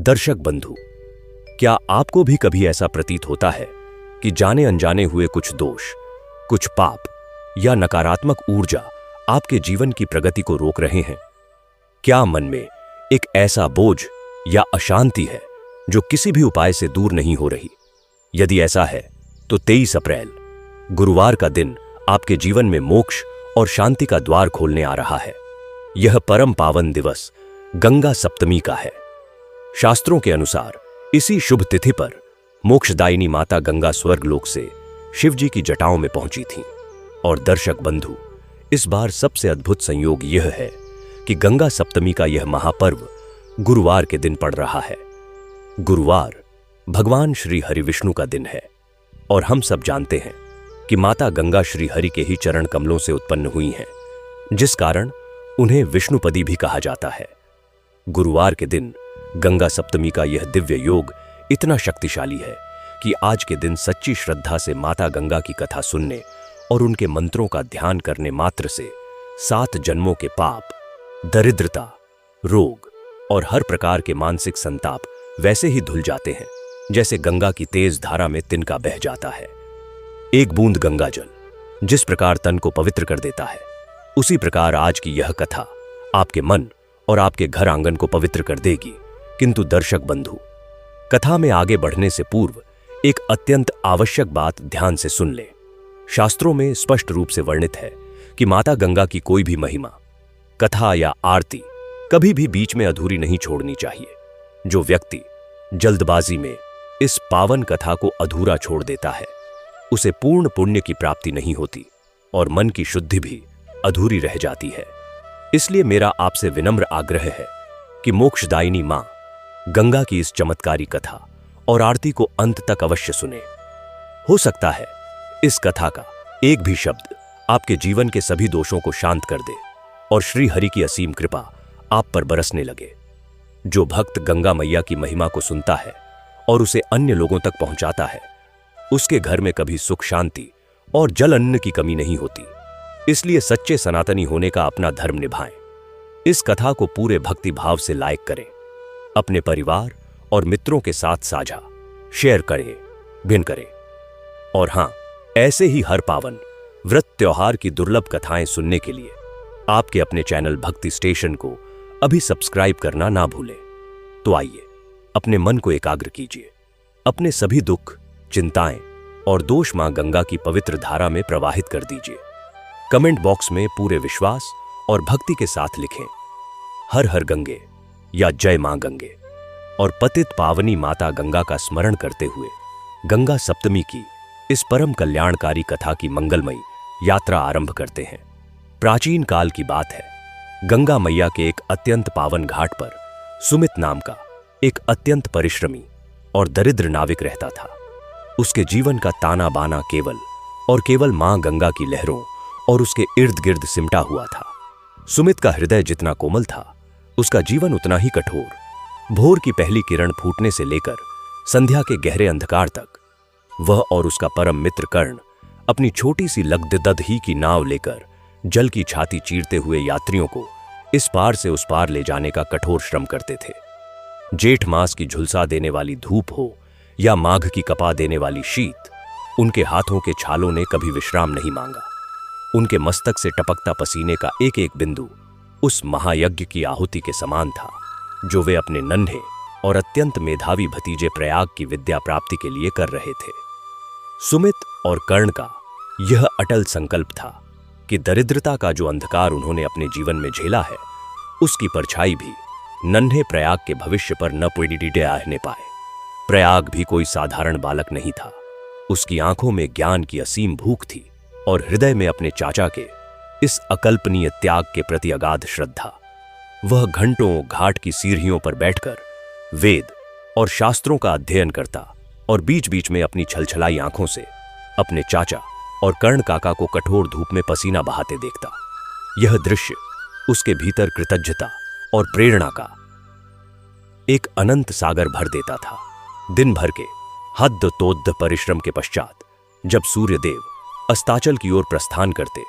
दर्शक बंधु, क्या आपको भी कभी ऐसा प्रतीत होता है कि जाने अनजाने हुए कुछ दोष, कुछ पाप या नकारात्मक ऊर्जा आपके जीवन की प्रगति को रोक रहे हैं? क्या मन में एक ऐसा बोझ या अशांति है जो किसी भी उपाय से दूर नहीं हो रही? यदि ऐसा है तो 23 अप्रैल गुरुवार का दिन आपके जीवन में मोक्ष और शांति का द्वार खोलने आ रहा है। यह परम पावन दिवस गंगा सप्तमी का है। शास्त्रों के अनुसार इसी शुभ तिथि पर मोक्षदायिनी माता गंगा स्वर्गलोक से शिव जी की जटाओं में पहुंची थीं। और दर्शक बंधु, इस बार सबसे अद्भुत संयोग यह है कि गंगा सप्तमी का यह महापर्व गुरुवार के दिन पड़ रहा है। गुरुवार भगवान श्री हरि विष्णु का दिन है और हम सब जानते हैं कि माता गंगा श्री हरि के ही चरण कमलों से उत्पन्न हुई हैं, जिस कारण उन्हें विष्णुपदी भी कहा जाता है। गुरुवार के दिन गंगा सप्तमी का यह दिव्य योग इतना शक्तिशाली है कि आज के दिन सच्ची श्रद्धा से माता गंगा की कथा सुनने और उनके मंत्रों का ध्यान करने मात्र से 7 जन्मों के पाप, दरिद्रता, रोग और हर प्रकार के मानसिक संताप वैसे ही धुल जाते हैं जैसे गंगा की तेज धारा में तिनका बह जाता है। एक बूंद गंगा जल जिस प्रकार तन को पवित्र कर देता है, उसी प्रकार आज की यह कथा आपके मन और आपके घर आंगन को पवित्र कर देगी। किंतु दर्शक बंधु, कथा में आगे बढ़ने से पूर्व एक अत्यंत आवश्यक बात ध्यान से सुन ले। शास्त्रों में स्पष्ट रूप से वर्णित है कि माता गंगा की कोई भी महिमा, कथा या आरती कभी भी बीच में अधूरी नहीं छोड़नी चाहिए। जो व्यक्ति जल्दबाजी में इस पावन कथा को अधूरा छोड़ देता है, उसे पूर्ण पुण्य की प्राप्ति नहीं होती और मन की शुद्धि भी अधूरी रह जाती है। इसलिए मेरा आपसे विनम्र आग्रह है कि मोक्षदायिनी मां गंगा की इस चमत्कारी कथा और आरती को अंत तक अवश्य सुने। हो सकता है इस कथा का एक भी शब्द आपके जीवन के सभी दोषों को शांत कर दे और श्री हरि की असीम कृपा आप पर बरसने लगे। जो भक्त गंगा मैया की महिमा को सुनता है और उसे अन्य लोगों तक पहुंचाता है, उसके घर में कभी सुख शांति और जल अन्न की कमी नहीं होती। इसलिए सच्चे सनातनी होने का अपना धर्म निभाएं। इस कथा को पूरे भक्ति भाव से लाइक करें, अपने परिवार और मित्रों के साथ साझा शेयर करें, भिन्न करें। और हां, ऐसे ही हर पावन व्रत त्योहार की दुर्लभ कथाएं सुनने के लिए आपके अपने चैनल भक्ति स्टेशन को अभी सब्सक्राइब करना ना भूलें। तो आइए अपने मन को एकाग्र कीजिए, अपने सभी दुख, चिंताएं और दोष मां गंगा की पवित्र धारा में प्रवाहित कर दीजिए। कमेंट बॉक्स में पूरे विश्वास और भक्ति के साथ लिखें हर हर गंगे या जय मां गंगे, और पतित पावनी माता गंगा का स्मरण करते हुए गंगा सप्तमी की इस परम कल्याणकारी कथा की मंगलमयी यात्रा आरंभ करते हैं। प्राचीन काल की बात है, गंगा मैया के एक अत्यंत पावन घाट पर सुमित नाम का एक अत्यंत परिश्रमी और दरिद्र नाविक रहता था। उसके जीवन का ताना बाना केवल मां गंगा की लहरों और उसके इर्द गिर्द सिमटा हुआ था। सुमित का हृदय जितना कोमल था, उसका जीवन उतना ही कठोर। भोर की पहली किरण फूटने से लेकर संध्या के गहरे अंधकार तक वह और उसका परम मित्र कर्ण अपनी छोटी सी लगदद ही की नाव लेकर जल की छाती चीरते हुए यात्रियों को इस पार से उस पार ले जाने का कठोर श्रम करते थे। जेठ मास की झुलसा देने वाली धूप हो या माघ की कपा देने वाली शीत, उनके हाथों के छालों ने कभी विश्राम नहीं मांगा। उनके मस्तक से टपकता पसीने का एक एक बिंदु उस महायज्ञ की आहुति के समान था जो वे अपने नन्हे और अत्यंत मेधावी भतीजे प्रयाग की विद्या प्राप्ति के लिए कर रहे थे। सुमित और कर्ण का यह अटल संकल्प था कि दरिद्रता का जो अंधकार उन्होंने अपने जीवन में झेला है, उसकी परछाई भी नन्हे प्रयाग के भविष्य पर न पड़ने पाए। प्रयाग भी कोई साधारण बालक नहीं था। उसकी आंखों में ज्ञान की असीम भूख थी और हृदय में अपने चाचा के इस अकल्पनीय त्याग के प्रति अगाध श्रद्धा। वह घंटों घाट की सीढ़ियों पर बैठकर वेद और शास्त्रों का अध्ययन करता और बीच बीच में अपनी छलछलाई आंखों से अपने चाचा और कर्ण काका को कठोर धूप में पसीना बहाते देखता। यह दृश्य उसके भीतर कृतज्ञता और प्रेरणा का एक अनंत सागर भर देता था। दिन भर के हद तोद्ध परिश्रम के पश्चात जब सूर्यदेव अस्ताचल की ओर प्रस्थान करते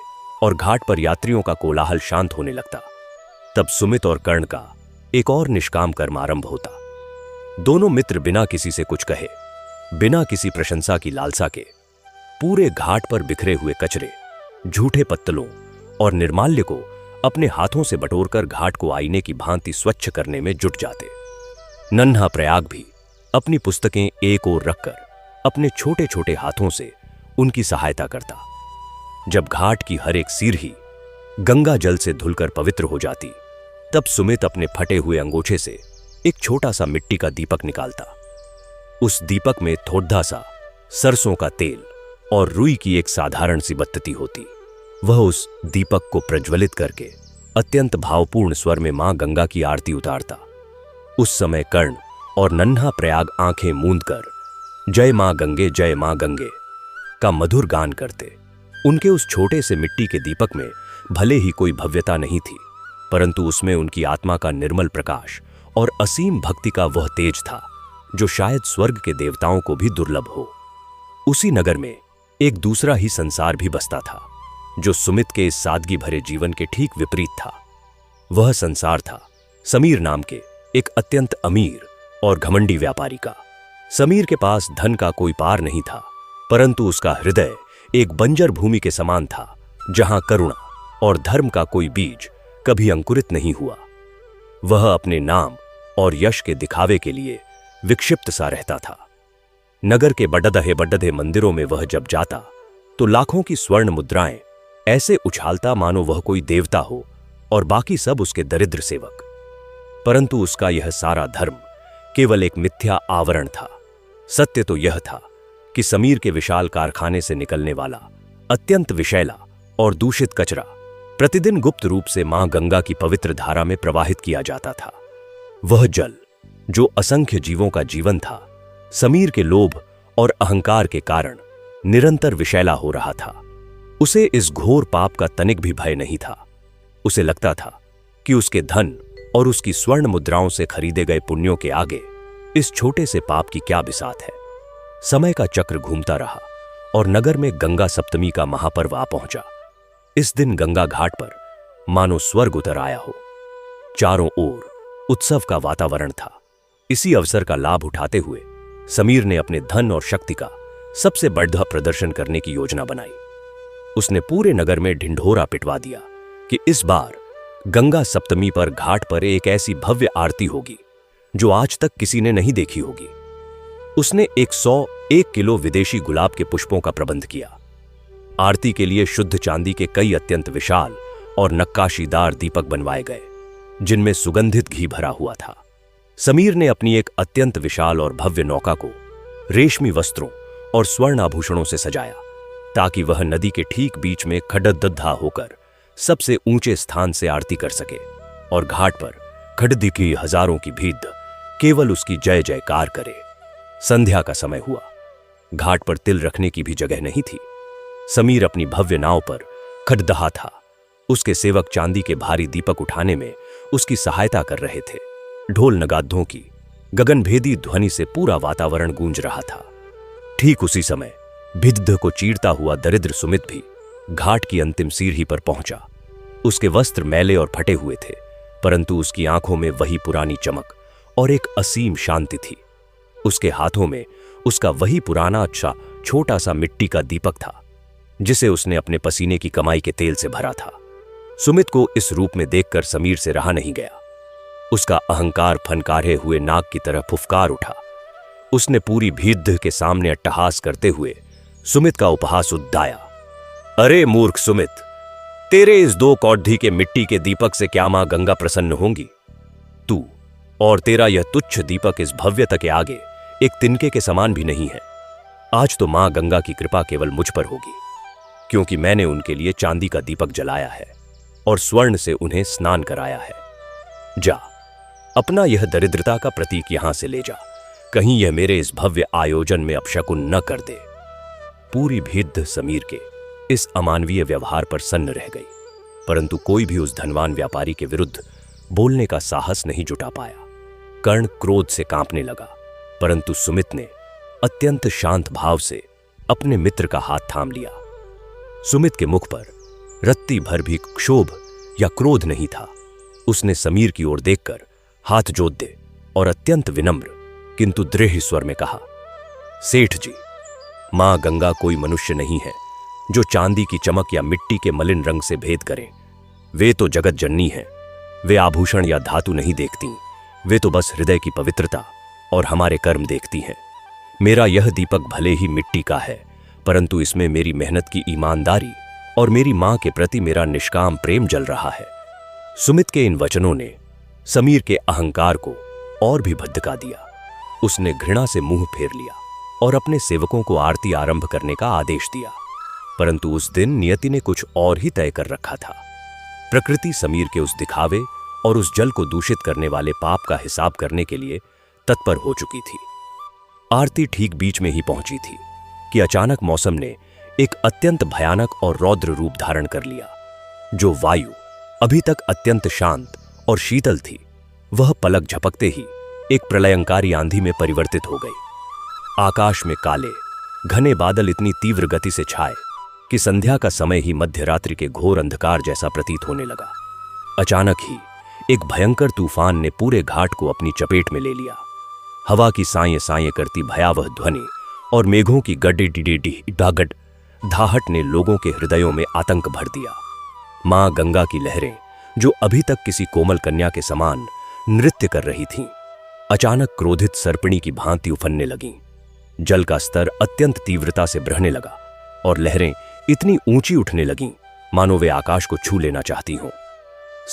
और घाट पर यात्रियों का कोलाहल शांत होने लगता, तब सुमित और कर्ण का एक और निष्काम कर्म आरंभ होता। दोनों मित्र बिना किसी से कुछ कहे, बिना किसी प्रशंसा की लालसा के, पूरे घाट पर बिखरे हुए कचरे, झूठे पत्तलों और निर्माल्य को अपने हाथों से बटोरकर घाट को आईने की भांति स्वच्छ करने में जुट जाते। नन्हा प्रयाग भी अपनी पुस्तकें एक ओर रखकर अपने छोटे छोटे हाथों से उनकी सहायता करता। जब घाट की हर एक सीढ़ी गंगा जल से धुलकर पवित्र हो जाती, तब सुमित अपने फटे हुए अंगोछे से एक छोटा सा मिट्टी का दीपक निकालता। उस दीपक में थोड़ा सा सरसों का तेल और रुई की एक साधारण सी बत्ती होती। वह उस दीपक को प्रज्वलित करके अत्यंत भावपूर्ण स्वर में मां गंगा की आरती उतारता। उस समय कर्ण और नन्हा प्रयाग आंखें मूंद कर जय मां गंगे का मधुर गान करते। उनके उस छोटे से मिट्टी के दीपक में भले ही कोई भव्यता नहीं थी, परंतु उसमें उनकी आत्मा का निर्मल प्रकाश और असीम भक्ति का वह तेज था जो शायद स्वर्ग के देवताओं को भी दुर्लभ हो। उसी नगर में एक दूसरा ही संसार भी बसता था, जो सुमित के इस सादगी भरे जीवन के ठीक विपरीत था। वह संसार था समीर नाम के एक अत्यंत अमीर और घमंडी व्यापारी का। समीर के पास धन का कोई पार नहीं था, परंतु उसका हृदय एक बंजर भूमि के समान था, जहां करुणा और धर्म का कोई बीज कभी अंकुरित नहीं हुआ। वह अपने नाम और यश के दिखावे के लिए विक्षिप्त सा रहता था। नगर के बड़े मंदिरों में वह जब जाता तो लाखों की स्वर्ण मुद्राएं ऐसे उछालता मानो वह कोई देवता हो और बाकी सब उसके दरिद्र सेवक। परंतु उसका यह सारा धर्म केवल एक मिथ्या आवरण था। सत्य तो यह था कि समीर के विशाल कारखाने से निकलने वाला अत्यंत विषैला और दूषित कचरा प्रतिदिन गुप्त रूप से मां गंगा की पवित्र धारा में प्रवाहित किया जाता था। वह जल जो असंख्य जीवों का जीवन था, समीर के लोभ और अहंकार के कारण निरंतर विषैला हो रहा था। उसे इस घोर पाप का तनिक भी भय नहीं था। उसे लगता था कि उसके धन और उसकी स्वर्ण मुद्राओं से खरीदे गए पुण्यों के आगे इस छोटे से पाप की क्या बिसात है। समय का चक्र घूमता रहा और नगर में गंगा सप्तमी का महापर्व आ पहुंचा। इस दिन गंगा घाट पर मानो स्वर्ग उतर आया हो। चारों ओर उत्सव का वातावरण था। इसी अवसर का लाभ उठाते हुए समीर ने अपने धन और शक्ति का सबसे बढ़िया प्रदर्शन करने की योजना बनाई। उसने पूरे नगर में ढिंढोरा पिटवा दिया कि इस बार गंगा सप्तमी पर घाट पर एक ऐसी भव्य आरती होगी जो आज तक किसी ने नहीं देखी होगी। उसने 101 किलो विदेशी गुलाब के पुष्पों का प्रबंध किया। आरती के लिए शुद्ध चांदी के कई अत्यंत विशाल और नक्काशीदार दीपक बनवाए गए, जिनमें सुगंधित घी भरा हुआ था। समीर ने अपनी एक अत्यंत विशाल और भव्य नौका को रेशमी वस्त्रों और स्वर्ण आभूषणों से सजाया, ताकि वह नदी के ठीक बीच में खड़दद्धा होकर सबसे ऊंचे स्थान से आरती कर सके और घाट पर खड़दी की हजारों की भीड़ केवल उसकी जय जयकार करे। संध्या का समय हुआ। घाट पर तिल रखने की भी जगह नहीं थी। समीर अपनी भव्य नाव पर खड़दहा था। उसके सेवक चांदी के भारी दीपक उठाने में उसकी सहायता कर रहे थे। ढोल नगादों की गगनभेदी ध्वनि से पूरा वातावरण गूंज रहा था। ठीक उसी समय भिद्ध को चीरता हुआ दरिद्र सुमित भी घाट की अंतिम सीढ़ी पर पहुंचा। उसके वस्त्र मैले और फटे हुए थे, परंतु उसकी आंखों में वही पुरानी चमक और एक असीम शांति थी। उसके हाथों में उसका वही पुराना अच्छा छोटा सा मिट्टी का दीपक था, जिसे उसने अपने पसीने की कमाई के तेल से भरा था। सुमित को इस रूप में देखकर समीर से रहा नहीं गया। उसका अहंकार फनकारे हुए नाग की तरह फुफकार उठा। उसने पूरी भीड़ के सामने अट्टहास करते हुए सुमित का उपहास उद्दाया। अरे मूर्ख सुमित, तेरे इस 2 कौड़ी के मिट्टी के दीपक से क्या मां गंगा प्रसन्न होंगी? तू और तेरा यह तुच्छ दीपक इस भव्यता के आगे एक तिनके के समान भी नहीं है। आज तो मां गंगा की कृपा केवल मुझ पर होगी, क्योंकि मैंने उनके लिए चांदी का दीपक जलाया है और स्वर्ण से उन्हें स्नान कराया है। जा, अपना यह दरिद्रता का प्रतीक यहां से ले जा, कहीं यह मेरे इस भव्य आयोजन में अपशकुन न कर दे। पूरी भीड़ समीर के इस अमानवीय व्यवहार पर सन्न रह गई, परंतु कोई भी उस धनवान व्यापारी के विरुद्ध बोलने का साहस नहीं जुटा पाया। कर्ण क्रोध से कांपने लगा, परंतु सुमित ने अत्यंत शांत भाव से अपने मित्र का हाथ थाम लिया। सुमित के मुख पर रत्ती भर भी क्षोभ या क्रोध नहीं था। उसने समीर की ओर देखकर हाथ जोड़ दे और अत्यंत विनम्र किंतु दृढ़ स्वर में कहा, सेठ जी, मां गंगा कोई मनुष्य नहीं है जो चांदी की चमक या मिट्टी के मलिन रंग से भेद करें। वे तो जगत जननी है। वे आभूषण या धातु नहीं देखती, वे तो बस हृदय की पवित्रता और हमारे कर्म देखती हैं। मेरा यह दीपक भले ही मिट्टी का है, परंतु इसमें मेरी मेहनत की ईमानदारी और मेरी मां के प्रति मेरा निष्काम प्रेम जल रहा है। सुमित के इन वचनों ने समीर के अहंकार को और भी भड़का दिया। उसने घृणा से मुंह फेर लिया और अपने सेवकों को आरती आरंभ करने का आदेश दिया। परंतु उस दिन नियति ने कुछ और ही तय कर रखा था। प्रकृति समीर के उस दिखावे और उस जल को दूषित करने वाले पाप का हिसाब करने के लिए तत्पर हो चुकी थी। आरती ठीक बीच में ही पहुंची थी कि अचानक मौसम ने एक अत्यंत भयानक और रौद्र रूप धारण कर लिया। जो वायु अभी तक अत्यंत शांत और शीतल थी, वह पलक झपकते ही एक प्रलयंकारी आंधी में परिवर्तित हो गई। आकाश में काले घने बादल इतनी तीव्र गति से छाए कि संध्या का समय ही मध्यरात्रि के घोर अंधकार जैसा प्रतीत होने लगा। अचानक ही एक भयंकर तूफान ने पूरे घाट को अपनी चपेट में ले लिया। हवा की साये साये करती भयावह ध्वनि और मेघों की गड्डी धाहट ने लोगों के हृदयों में आतंक भर दिया। मां गंगा की लहरें, जो अभी तक किसी कोमल कन्या के समान नृत्य कर रही थीं, अचानक क्रोधित सर्पिणी की भांति उफनने लगीं। जल का स्तर अत्यंत तीव्रता से बढ़ने लगा और लहरें इतनी ऊंची उठने लगीं मानो वे आकाश को छू लेना चाहती हों।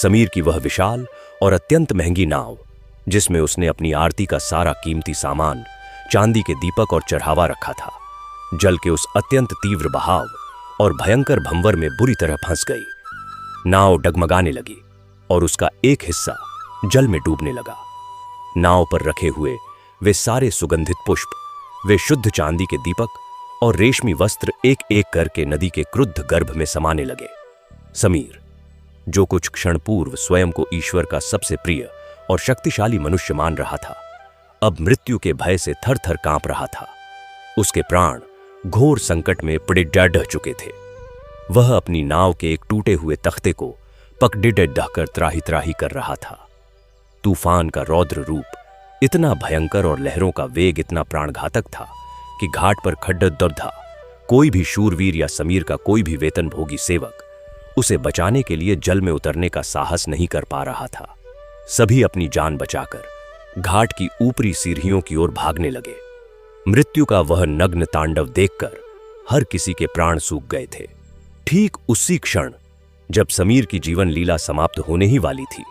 समीर की वह विशाल और अत्यंत महंगी नाव, जिसमें उसने अपनी आरती का सारा कीमती सामान, चांदी के दीपक और चढ़ावा रखा था, जल के उस अत्यंत तीव्र बहाव और भयंकर भंवर में बुरी तरह फंस गई। नाव डगमगाने लगी और उसका एक हिस्सा जल में डूबने लगा। नाव पर रखे हुए वे सारे सुगंधित पुष्प, वे शुद्ध चांदी के दीपक और रेशमी वस्त्र एक एक करके नदी के क्रुद्ध गर्भ में समाने लगे। समीर, जो कुछ क्षण पूर्व स्वयं को ईश्वर का सबसे प्रिय और शक्तिशाली मनुष्य मान रहा था, अब मृत्यु के भय से थर थर कांप रहा था। उसके प्राण घोर संकट में पड़े चुके थे। वह अपनी नाव के एक टूटे हुए तख्ते को पकड़ त्राही त्राही कर रहा था। तूफान का रौद्र रूप इतना भयंकर और लहरों का वेग इतना प्राणघातक था कि घाट पर खड्डा कोई भी शूरवीर या समीर का कोई भी वेतनभोगी सेवक उसे बचाने के लिए जल में उतरने का साहस नहीं कर पा रहा था। सभी अपनी जान बचाकर घाट की ऊपरी सीढ़ियों की ओर भागने लगे। मृत्यु का वह नग्न तांडव देखकर हर किसी के प्राण सूख गए थे। ठीक उसी क्षण जब समीर की जीवन लीला समाप्त होने ही वाली थी,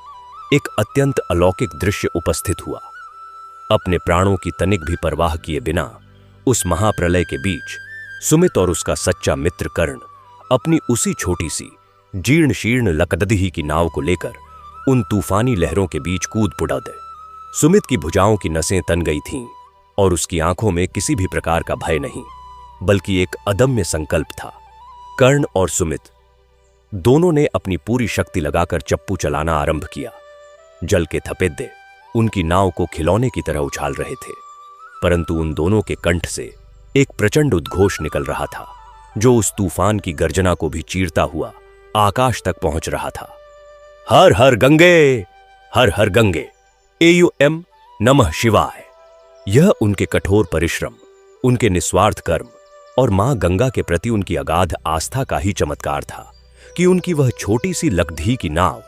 एक अत्यंत अलौकिक दृश्य उपस्थित हुआ। अपने प्राणों की तनिक भी परवाह किए बिना उस महाप्रलय के बीच सुमित और उसका सच्चा मित्र कर्ण अपनी उसी छोटी सी जीर्ण शीर्ण लकदही की नाव को लेकर उन तूफानी लहरों के बीच कूद पड़ा दे। सुमित की भुजाओं की नसें तन गई थीं और उसकी आंखों में किसी भी प्रकार का भय नहीं, बल्कि एक अदम्य संकल्प था। कर्ण और सुमित दोनों ने अपनी पूरी शक्ति लगाकर चप्पू चलाना आरंभ किया। जल के थपेद्दे उनकी नाव को खिलौने की तरह उछाल रहे थे, परंतु उन दोनों के कंठ से एक प्रचंड उद्घोष निकल रहा था, जो उस तूफान की गर्जना को भी चीरता हुआ आकाश तक पहुंच रहा था। हर हर गंगे, हर हर गंगे, AUM नमः शिवाय। यह उनके कठोर परिश्रम, उनके निस्वार्थ कर्म और मां गंगा के प्रति उनकी अगाध आस्था का ही चमत्कार था कि उनकी वह छोटी सी लकड़ी की नाव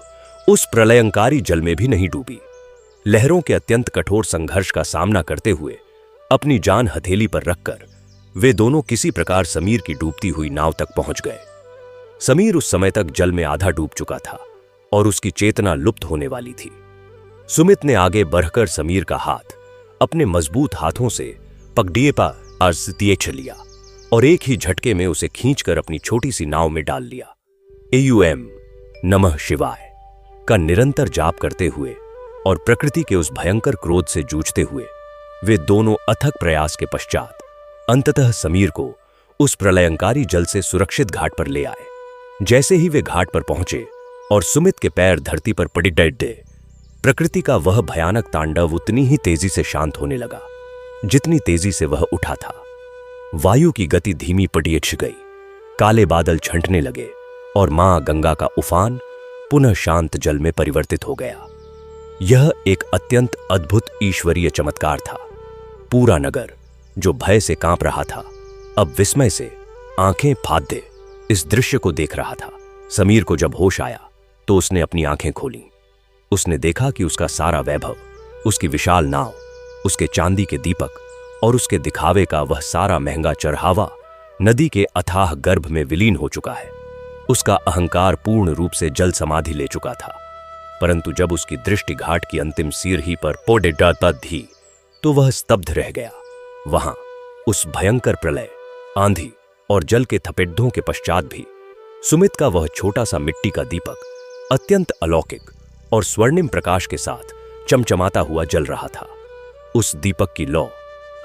उस प्रलयंकारी जल में भी नहीं डूबी। लहरों के अत्यंत कठोर संघर्ष का सामना करते हुए अपनी जान हथेली पर रखकर वे दोनों किसी प्रकार समीर की डूबती हुई नाव तक पहुंच गए। समीर उस समय तक जल में आधा डूब चुका था और उसकी चेतना लुप्त होने वाली थी। सुमित ने आगे बढ़कर समीर का हाथ अपने मजबूत हाथों से पगड़िए पर दिए लिया और एक ही झटके में उसे खींचकर अपनी छोटी सी नाव में डाल लिया। AUM नमः शिवाय का निरंतर जाप करते हुए और प्रकृति के उस भयंकर क्रोध से जूझते हुए वे दोनों अथक प्रयास के पश्चात अंततः समीर को उस प्रलयंकारी जल से सुरक्षित घाट पर ले आए। जैसे ही वे घाट पर पहुंचे और सुमित के पैर धरती पर पड़े प्रकृति का वह भयानक तांडव उतनी ही तेजी से शांत होने लगा जितनी तेजी से वह उठा था। वायु की गति धीमी पड़ी गई, काले बादल छंटने लगे और मां गंगा का उफान पुनः शांत जल में परिवर्तित हो गया। यह एक अत्यंत अद्भुत ईश्वरीय चमत्कार था पूरा नगर, जो भय से कांप रहा था, अब विस्मय से आंखें फाड़े इस दृश्य को देख रहा था। समीर को जब होश आया तो उसने अपनी आंखें खोलीं। उसने देखा कि उसका सारा वैभव, उसकी विशाल नाव, उसके चांदी के दीपक और उसके दिखावे का वह सारा महंगा चढ़ावा नदी के अथाह गर्भ में विलीन हो चुका है। उसका अहंकार पूर्ण रूप से जल समाधि ले चुका था। परंतु जब उसकी दृष्टि घाट की अंतिम सीढ़ी पर पोड़े डालता थी तो वह स्तब्ध रह गया। वहां उस भयंकर प्रलय, आंधी और जल के थपेड़ों के पश्चात भी सुमित का वह छोटा सा मिट्टी का दीपक अत्यंत अलौकिक और स्वर्णिम प्रकाश के साथ चमचमाता हुआ जल रहा था। उस दीपक की लौ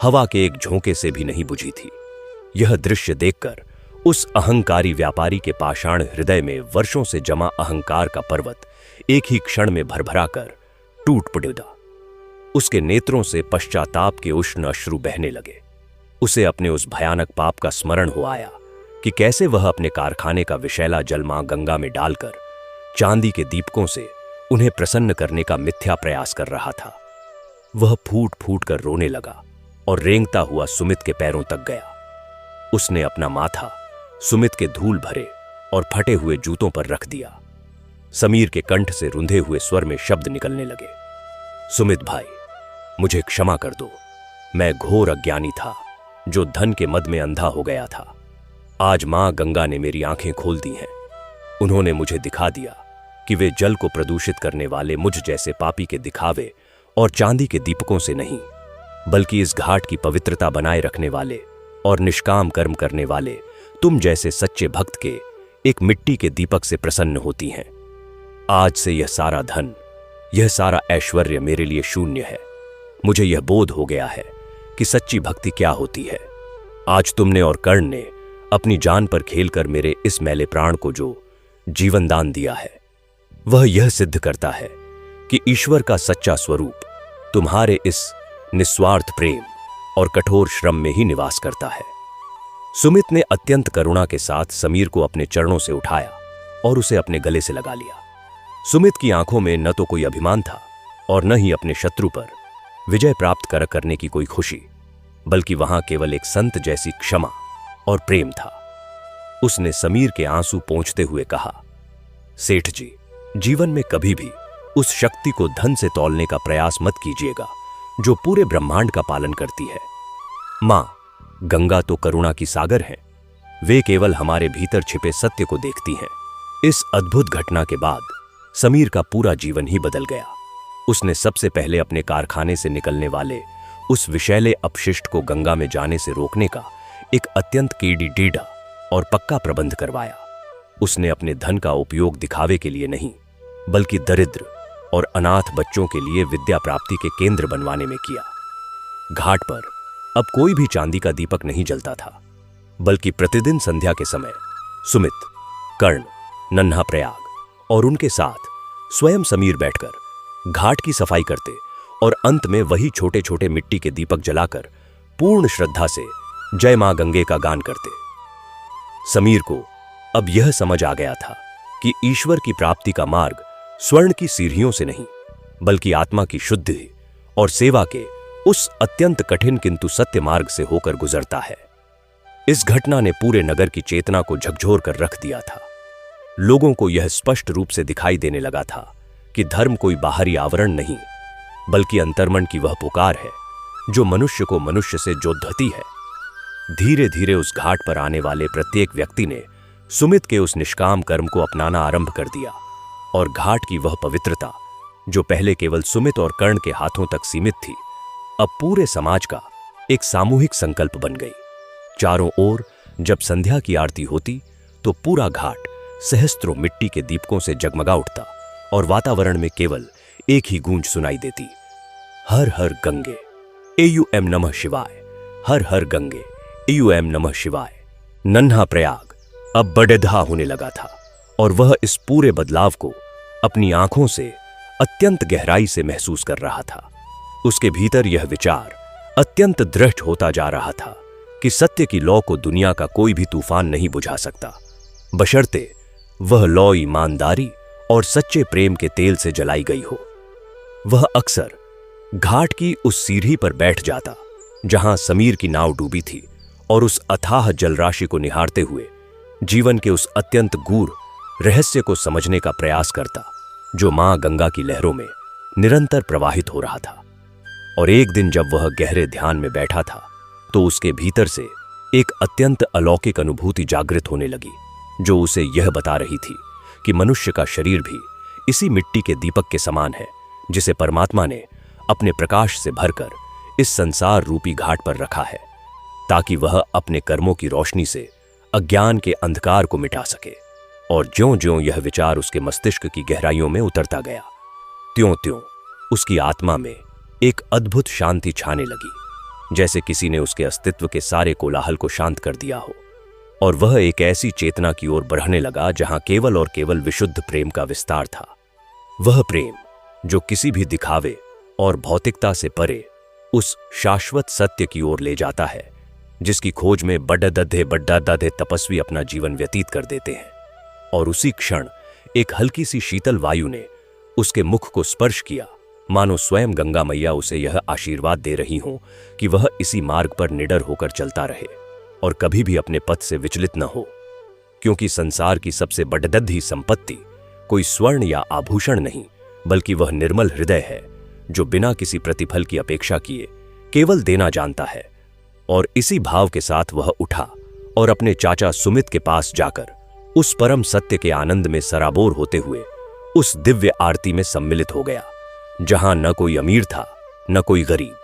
हवा के एक झोंके से भी नहीं बुझी थी। यह दृश्य देखकर उस अहंकारी व्यापारी के पाषाण हृदय में वर्षों से जमा अहंकार का पर्वत एक ही क्षण में भरभरा कर टूट पड़ा। उसके नेत्रों से पश्चाताप के उष्ण अश्रु बहने लगे। उसे अपने उस भयानक पाप का स्मरण हो आया कि कैसे वह अपने कारखाने का विशैला जल मां गंगा में डालकर चांदी के दीपकों से उन्हें प्रसन्न करने का मिथ्या प्रयास कर रहा था। वह फूट फूट कर रोने लगा और रेंगता हुआ सुमित के पैरों तक गया। उसने अपना माथा सुमित के धूल भरे और फटे हुए जूतों पर रख दिया। समीर के कंठ से रुंधे हुए स्वर में शब्द निकलने लगे। सुमित भाई, मुझे क्षमा कर दो। मैं घोर अज्ञानी था जो धन के मद में अंधा हो गया था। आज मां गंगा ने मेरी आंखें खोल दी हैं। उन्होंने मुझे दिखा दिया कि वे जल को प्रदूषित करने वाले मुझ जैसे पापी के दिखावे और चांदी के दीपकों से नहीं, बल्कि इस घाट की पवित्रता बनाए रखने वाले और निष्काम कर्म करने वाले तुम जैसे सच्चे भक्त के एक मिट्टी के दीपक से प्रसन्न होती हैं। आज से यह सारा धन, यह सारा ऐश्वर्य मेरे लिए शून्य है। मुझे यह बोध हो गया है कि सच्ची भक्ति क्या होती है। आज तुमने और कर्ण ने अपनी जान पर खेलकर मेरे इस मैले प्राण को जो जीवन दान दिया है, वह यह सिद्ध करता है कि ईश्वर का सच्चा स्वरूप तुम्हारे इस निस्वार्थ प्रेम और कठोर श्रम में ही निवास करता है। सुमित ने अत्यंत करुणा के साथ समीर को अपने चरणों से उठाया और उसे अपने गले से लगा लिया। सुमित की आंखों में न तो कोई अभिमान था और न ही अपने शत्रु पर विजय प्राप्त करने की कोई खुशी, बल्कि वहां केवल एक संत जैसी क्षमा और प्रेम था। उसने समीर के आंसू पोंछते हुए कहा, सेठ जी, जीवन में कभी भी उस शक्ति को धन से तौलने का प्रयास मत कीजिएगा जो पूरे ब्रह्मांड का पालन करती है। मां गंगा तो करुणा की सागर है। वे केवल हमारे भीतर छिपे सत्य को देखती हैं। इस अद्भुत घटना के बाद समीर का पूरा जीवन ही बदल गया। उसने सबसे पहले अपने कारखाने से निकलने वाले उस विषैले अपशिष्ट को गंगा में जाने से रोकने का एक अत्यंत टेढ़ा और पक्का प्रबंध करवाया। उसने अपने धन का उपयोग दिखावे के लिए नहीं, बल्कि दरिद्र और अनाथ बच्चों के लिए विद्या प्राप्ति के केंद्र बनवाने में किया। घाट पर अब कोई भी चांदी का दीपक नहीं जलता था, बल्कि प्रतिदिन संध्या के समय सुमित, कर्ण, नन्हा प्रयाग और उनके साथ स्वयं समीर बैठकर घाट की सफाई करते और अंत में वही छोटे छोटे मिट्टी के दीपक जलाकर पूर्ण श्रद्धा से जय मां गंगे का गान करते। समीर को अब यह समझ आ गया था कि ईश्वर की प्राप्ति का मार्ग स्वर्ण की सीढ़ियों से नहीं, बल्कि आत्मा की शुद्धि और सेवा के उस अत्यंत कठिन किंतु सत्य मार्ग से होकर गुजरता है। इस घटना ने पूरे नगर की चेतना को झकझोर कर रख दिया था। लोगों को यह स्पष्ट रूप से दिखाई देने लगा था कि धर्म कोई बाहरी आवरण नहीं, बल्कि अंतर्मन की वह पुकार है जो मनुष्य को मनुष्य से जोड़ती है। धीरे धीरे उस घाट पर आने वाले प्रत्येक व्यक्ति ने सुमित के उस निष्काम कर्म को अपनाना आरंभ कर दिया और घाट की वह पवित्रता जो पहले केवल सुमित और कर्ण के हाथों तक सीमित थी, अब पूरे समाज का एक सामूहिक संकल्प बन गई। चारों ओर जब संध्या की आरती होती तो पूरा घाट सहस्त्रों मिट्टी के दीपकों से जगमगा उठता और वातावरण में केवल एक ही गूंज सुनाई देती, हर हर गंगे एयूएम नमः शिवाय, हर हर गंगे एयूएम नमः शिवाय। नन्हा प्रयाग अब बड़ेधा होने लगा था और वह इस पूरे बदलाव को अपनी आंखों से अत्यंत गहराई से महसूस कर रहा था। उसके भीतर यह विचार अत्यंत दृढ़ होता जा रहा था कि सत्य की लौ को दुनिया का कोई भी तूफान नहीं बुझा सकता, बशर्ते वह लौ ईमानदारी और सच्चे प्रेम के तेल से जलाई गई हो। वह अक्सर घाट की उस सीढ़ी पर बैठ जाता जहां समीर की नाव डूबी थी, और उस अथाह जलराशि को निहारते हुए जीवन के उस अत्यंत गूढ़ रहस्य को समझने का प्रयास करता जो मां गंगा की लहरों में निरंतर प्रवाहित हो रहा था। और एक दिन जब वह गहरे ध्यान में बैठा था तो उसके भीतर से एक अत्यंत अलौकिक अनुभूति जागृत होने लगी, जो उसे यह बता रही थी कि मनुष्य का शरीर भी इसी मिट्टी के दीपक के समान है, जिसे परमात्मा ने अपने प्रकाश से भरकर इस संसार रूपी घाट पर रखा है, ताकि वह अपने कर्मों की रोशनी से अज्ञान के अंधकार को मिटा सके। और ज्यों-ज्यों यह विचार उसके मस्तिष्क की गहराइयों में उतरता गया, त्यों-त्यों उसकी आत्मा में एक अद्भुत शांति छाने लगी, जैसे किसी ने उसके अस्तित्व के सारे कोलाहल को शांत कर दिया हो। और वह एक ऐसी चेतना की ओर बढ़ने लगा जहां केवल और केवल विशुद्ध प्रेम का विस्तार था। वह प्रेम जो किसी भी दिखावे और भौतिकता से परे उस शाश्वत सत्य की ओर ले जाता है, जिसकी खोज में बड्डे तपस्वी अपना जीवन व्यतीत कर देते हैं। और उसी क्षण एक हल्की सी शीतल वायु ने उसके मुख को स्पर्श किया, मानो स्वयं गंगा मैया उसे यह आशीर्वाद दे रही हों कि वह इसी मार्ग पर निडर होकर चलता रहे और कभी भी अपने पथ से विचलित न हो, क्योंकि संसार की सबसे बड़दद्धी संपत्ति कोई स्वर्ण या आभूषण नहीं, बल्कि वह निर्मल हृदय है जो बिना किसी प्रतिफल की अपेक्षा किए केवल देना जानता है। और इसी भाव के साथ वह उठा और अपने चाचा सुमित के पास जाकर उस परम सत्य के आनंद में सराबोर होते हुए उस दिव्य आरती में सम्मिलित हो गया, जहां न कोई अमीर था न कोई गरीब,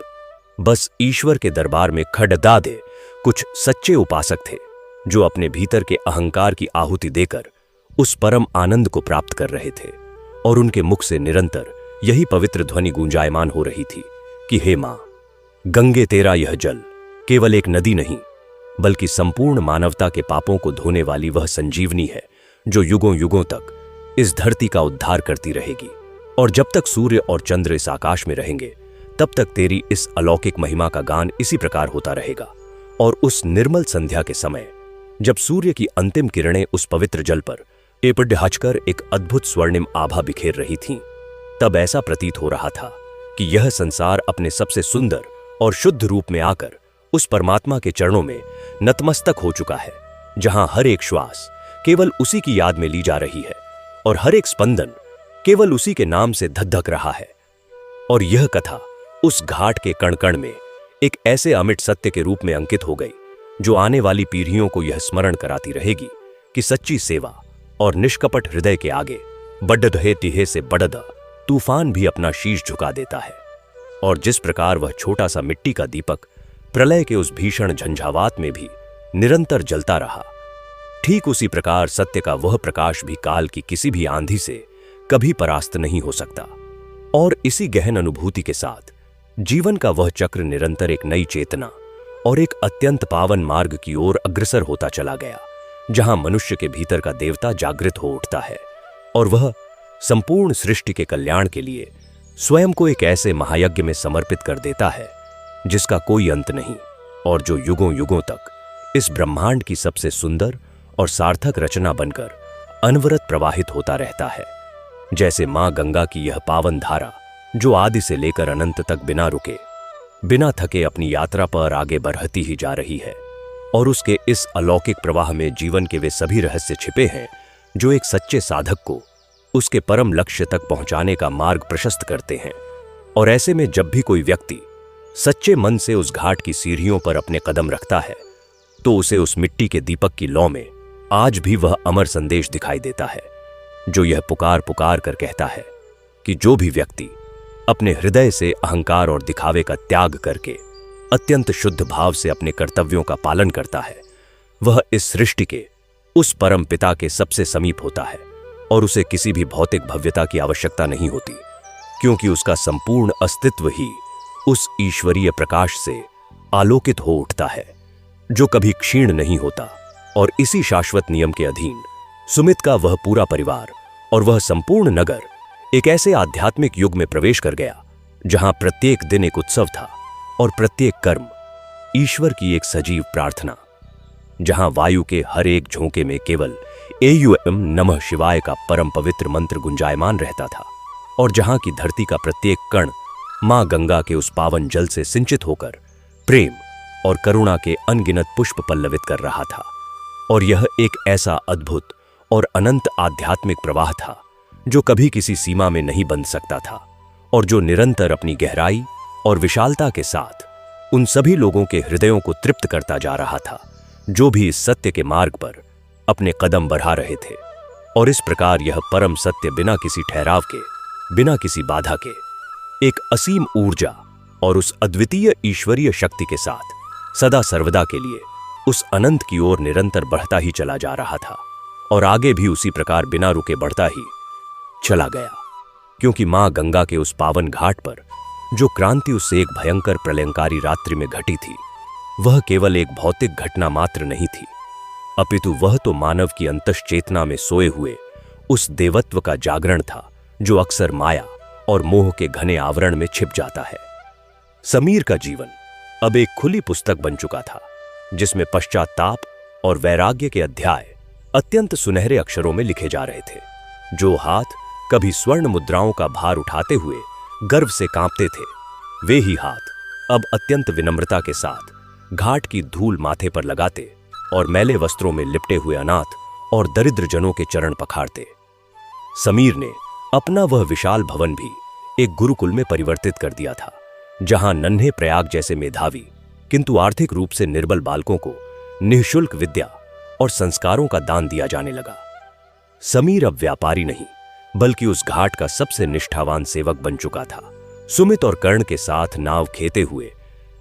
बस ईश्वर के दरबार में खड़दादे कुछ सच्चे उपासक थे जो अपने भीतर के अहंकार की आहुति देकर उस परम आनंद को प्राप्त कर रहे थे। और उनके मुख से निरंतर यही पवित्र ध्वनि गूंजायमान हो रही थी कि हे मां गंगे, तेरा यह जल केवल एक नदी नहीं, बल्कि संपूर्ण मानवता के पापों को धोने वाली वह संजीवनी है जो युगों युगों तक इस धरती का उद्धार करती रहेगी। और जब तक सूर्य और चंद्र इस आकाश में रहेंगे, तब तक तेरी इस अलौकिक महिमा का गान इसी प्रकार होता रहेगा। और उस निर्मल संध्या के समय, जब सूर्य की अंतिम किरणें उस पवित्र जल पर टेपढ़कर एक अद्भुत स्वर्णिम आभा बिखेर रही थीं, तब ऐसा प्रतीत हो रहा था कि यह संसार अपने सबसे सुंदर और शुद्ध रूप में आकर उस परमात्मा के चरणों में नतमस्तक हो चुका है, जहां हर एक श्वास केवल उसी की याद में ली जा रही है और हर एक स्पंदन केवल उसी के नाम से धधक रहा है। और यह कथा उस घाट के कण कण में एक ऐसे अमिट सत्य के रूप में अंकित हो गई, जो आने वाली पीढ़ियों को यह स्मरण कराती रहेगी कि सच्ची सेवा और निष्कपट हृदय के आगे बड्डहे तिहे से बड़द तूफान भी अपना शीश झुका देता है। और जिस प्रकार वह छोटा सा मिट्टी का दीपक प्रलय के उस भीषण झंझावात में भी निरंतर जलता रहा, ठीक उसी प्रकार सत्य का वह प्रकाश भी काल की किसी भी आंधी से कभी परास्त नहीं हो सकता। और इसी गहन अनुभूति के साथ जीवन का वह चक्र निरंतर एक नई चेतना और एक अत्यंत पावन मार्ग की ओर अग्रसर होता चला गया, जहां मनुष्य के भीतर का देवता जागृत हो उठता है और वह संपूर्ण सृष्टि के कल्याण के लिए स्वयं को एक ऐसे महायज्ञ में समर्पित कर देता है जिसका कोई अंत नहीं, और जो युगों युगों तक इस ब्रह्मांड की सबसे सुंदर और सार्थक रचना बनकर अनवरत प्रवाहित होता रहता है। जैसे मां गंगा की यह पावन धारा जो आदि से लेकर अनंत तक बिना रुके बिना थके अपनी यात्रा पर आगे बढ़ती ही जा रही है। और उसके इस अलौकिक प्रवाह में जीवन के वे सभी रहस्य छिपे हैं जो एक सच्चे साधक को उसके परम लक्ष्य तक पहुंचाने का मार्ग प्रशस्त करते हैं। और ऐसे में जब भी कोई व्यक्ति सच्चे मन से उस घाट की सीढ़ियों पर अपने कदम रखता है, तो उसे उस मिट्टी के दीपक की लौ में आज भी वह अमर संदेश दिखाई देता है, जो यह पुकार पुकार कर कहता है कि जो भी व्यक्ति अपने हृदय से अहंकार और दिखावे का त्याग करके अत्यंत शुद्ध भाव से अपने कर्तव्यों का पालन करता है, वह इस सृष्टि के उस परम पिता के सबसे समीप होता है और उसे किसी भी भौतिक भव्यता की आवश्यकता नहीं होती, क्योंकि उसका संपूर्ण अस्तित्व ही उस ईश्वरीय प्रकाश से आलोकित हो उठता है जो कभी क्षीण नहीं होता। और इसी शाश्वत नियम के अधीन सुमित का वह पूरा परिवार और वह संपूर्ण नगर एक ऐसे आध्यात्मिक युग में प्रवेश कर गया जहां प्रत्येक दिन एक उत्सव था और प्रत्येक कर्म ईश्वर की एक सजीव प्रार्थना, जहां वायु के हर एक झोंके में केवल एयुएम नमः शिवाय का परम पवित्र मंत्र गुंजायमान रहता था, और जहां की धरती का प्रत्येक कण मां गंगा के उस पावन जल से सिंचित होकर प्रेम और करुणा के अनगिनत पुष्प पल्लवित कर रहा था। और यह एक ऐसा अद्भुत और अनंत आध्यात्मिक प्रवाह था जो कभी किसी सीमा में नहीं बंध सकता था, और जो निरंतर अपनी गहराई और विशालता के साथ उन सभी लोगों के हृदयों को तृप्त करता जा रहा था जो भी इस सत्य के मार्ग पर अपने कदम बढ़ा रहे थे। और इस प्रकार यह परम सत्य बिना किसी ठहराव के, बिना किसी बाधा के, एक असीम ऊर्जा और उस अद्वितीय ईश्वरीय शक्ति के साथ सदा सर्वदा के लिए उस अनंत की ओर निरंतर बढ़ता ही चला जा रहा था, और आगे भी उसी प्रकार बिना रुके बढ़ता ही चला गया। क्योंकि मां गंगा के उस पावन घाट पर जो क्रांति उससे एक भयंकर प्रलयंकारी रात्रि में घटी थी, वह केवल एक भौतिक घटना मात्र नहीं थी, अपितु वह तो मानव की अंतश्चेतना में सोए हुए उस देवत्व का जागरण था जो अक्सर माया और मोह के घने आवरण में छिप जाता है। समीर का जीवन अब एक खुली पुस्तक बन चुका था जिसमें पश्चाताप और वैराग्य के अध्याय अत्यंत सुनहरे अक्षरों में लिखे जा रहे थे। जो हाथ कभी स्वर्ण मुद्राओं का भार उठाते हुए गर्व से कांपते थे, वे ही हाथ अब अत्यंत विनम्रता के साथ घाट की धूल माथे पर लगाते और मैले वस्त्रों में लिपटे हुए अनाथ और दरिद्र जनों के चरण पखारते। समीर ने अपना वह विशाल भवन भी एक गुरुकुल में परिवर्तित कर दिया था, जहां नन्हे प्रयाग जैसे मेधावी किंतु आर्थिक रूप से निर्बल बालकों को निःशुल्क विद्या और संस्कारों का दान दिया जाने लगा। समीर अब व्यापारी नहीं बल्कि उस घाट का सबसे निष्ठावान सेवक बन चुका था। सुमित और कर्ण के साथ नाव खेते हुए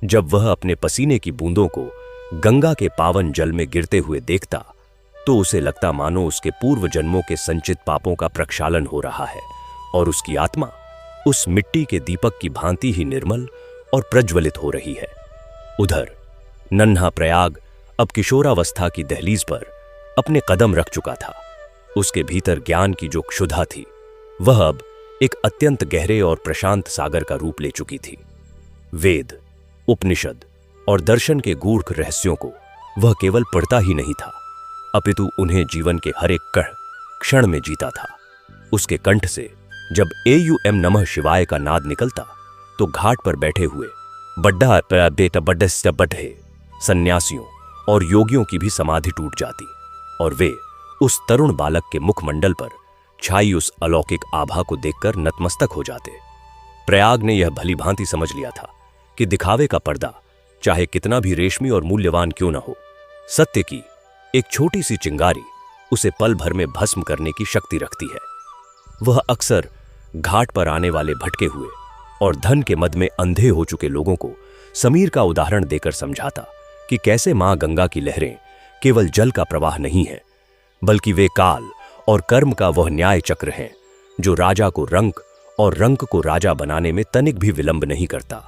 जब वह अपने पसीने की बूंदों को गंगा के पावन जल में गिरते हुए देखता तो उसे लगता मानो उसके पूर्व जन्मों के संचित पापों का प्रक्षालन हो रहा है और उसकी आत्मा उस मिट्टी के दीपक की भांति ही निर्मल और प्रज्वलित हो रही है। उधर नन्हा प्रयाग अब किशोरावस्था की दहलीज पर अपने कदम रख चुका था। उसके भीतर ज्ञान की जो क्षुधा थी वह अब एक अत्यंत गहरे और प्रशांत सागर का रूप ले चुकी थी। वेद, उपनिषद और दर्शन के गूढ़ रहस्यों को वह केवल पढ़ता ही नहीं था, अपितु उन्हें जीवन के हर एक क्षण में जीता था। उसके कंठ से जब एयुएम नमः शिवाय का नाद निकलता तो घाट पर बैठे हुए बड्ढा बेटा बड्ढे बड्ढे सन्यासियों और योगियों की भी समाधि टूट जाती और वे उस तरुण बालक के मुखमंडल पर छाई उस अलौकिक आभा को देखकर नतमस्तक हो जाते। प्रयाग ने यह भली भांति समझ लिया था कि दिखावे का पर्दा चाहे कितना भी रेशमी और मूल्यवान क्यों न हो, सत्य की एक छोटी सी चिंगारी उसे पल भर में भस्म करने की शक्ति रखती है। वह अक्सर घाट पर आने वाले भटके हुए और धन के मद में अंधे हो चुके लोगों को समीर का उदाहरण देकर समझाता कि कैसे मां गंगा की लहरें केवल जल का प्रवाह नहीं है, बल्कि वे काल और कर्म का वह न्याय चक्र हैं जो राजा को रंक और रंक को राजा बनाने में तनिक भी विलंब नहीं करता।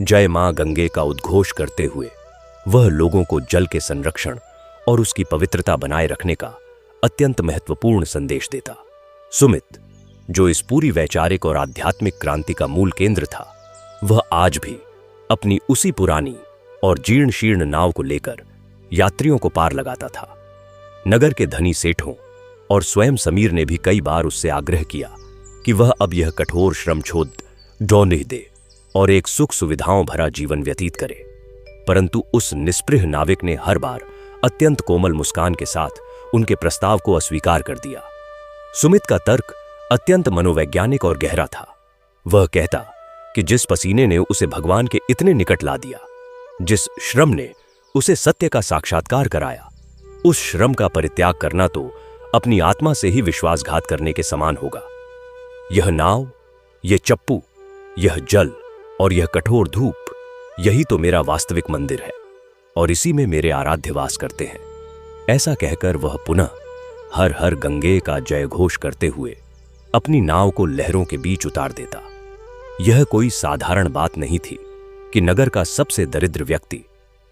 जय मां गंगे का उद्घोष करते हुए वह लोगों को जल के संरक्षण और उसकी पवित्रता बनाए रखने का अत्यंत महत्वपूर्ण संदेश देता। सुमित, जो इस पूरी वैचारिक और आध्यात्मिक क्रांति का मूल केंद्र था, वह आज भी अपनी उसी पुरानी और जीर्ण शीर्ण नाव को लेकर यात्रियों को पार लगाता था। नगर के धनी सेठों और स्वयं समीर ने भी कई बार उससे आग्रह किया कि वह अब यह कठोर श्रम छोड़ डौंध दे और एक सुख सुविधाओं भरा जीवन व्यतीत करे, परंतु उस निस्पृह नाविक ने हर बार अत्यंत कोमल मुस्कान के साथ उनके प्रस्ताव को अस्वीकार कर दिया। सुमित का तर्क अत्यंत मनोवैज्ञानिक और गहरा था। वह कहता कि जिस पसीने ने उसे भगवान के इतने निकट ला दिया, जिस श्रम ने उसे सत्य का साक्षात्कार कराया, उस श्रम का परित्याग करना तो अपनी आत्मा से ही विश्वासघात करने के समान होगा। यह नाव, यह चप्पू, यह जल और यह कठोर धूप, यही तो मेरा वास्तविक मंदिर है और इसी में मेरे आराध्य वास करते हैं। ऐसा कहकर वह पुनः हर हर गंगे का जय घोष करते हुए अपनी नाव को लहरों के बीच उतार देता। यह कोई साधारण बात नहीं थी कि नगर का सबसे दरिद्र व्यक्ति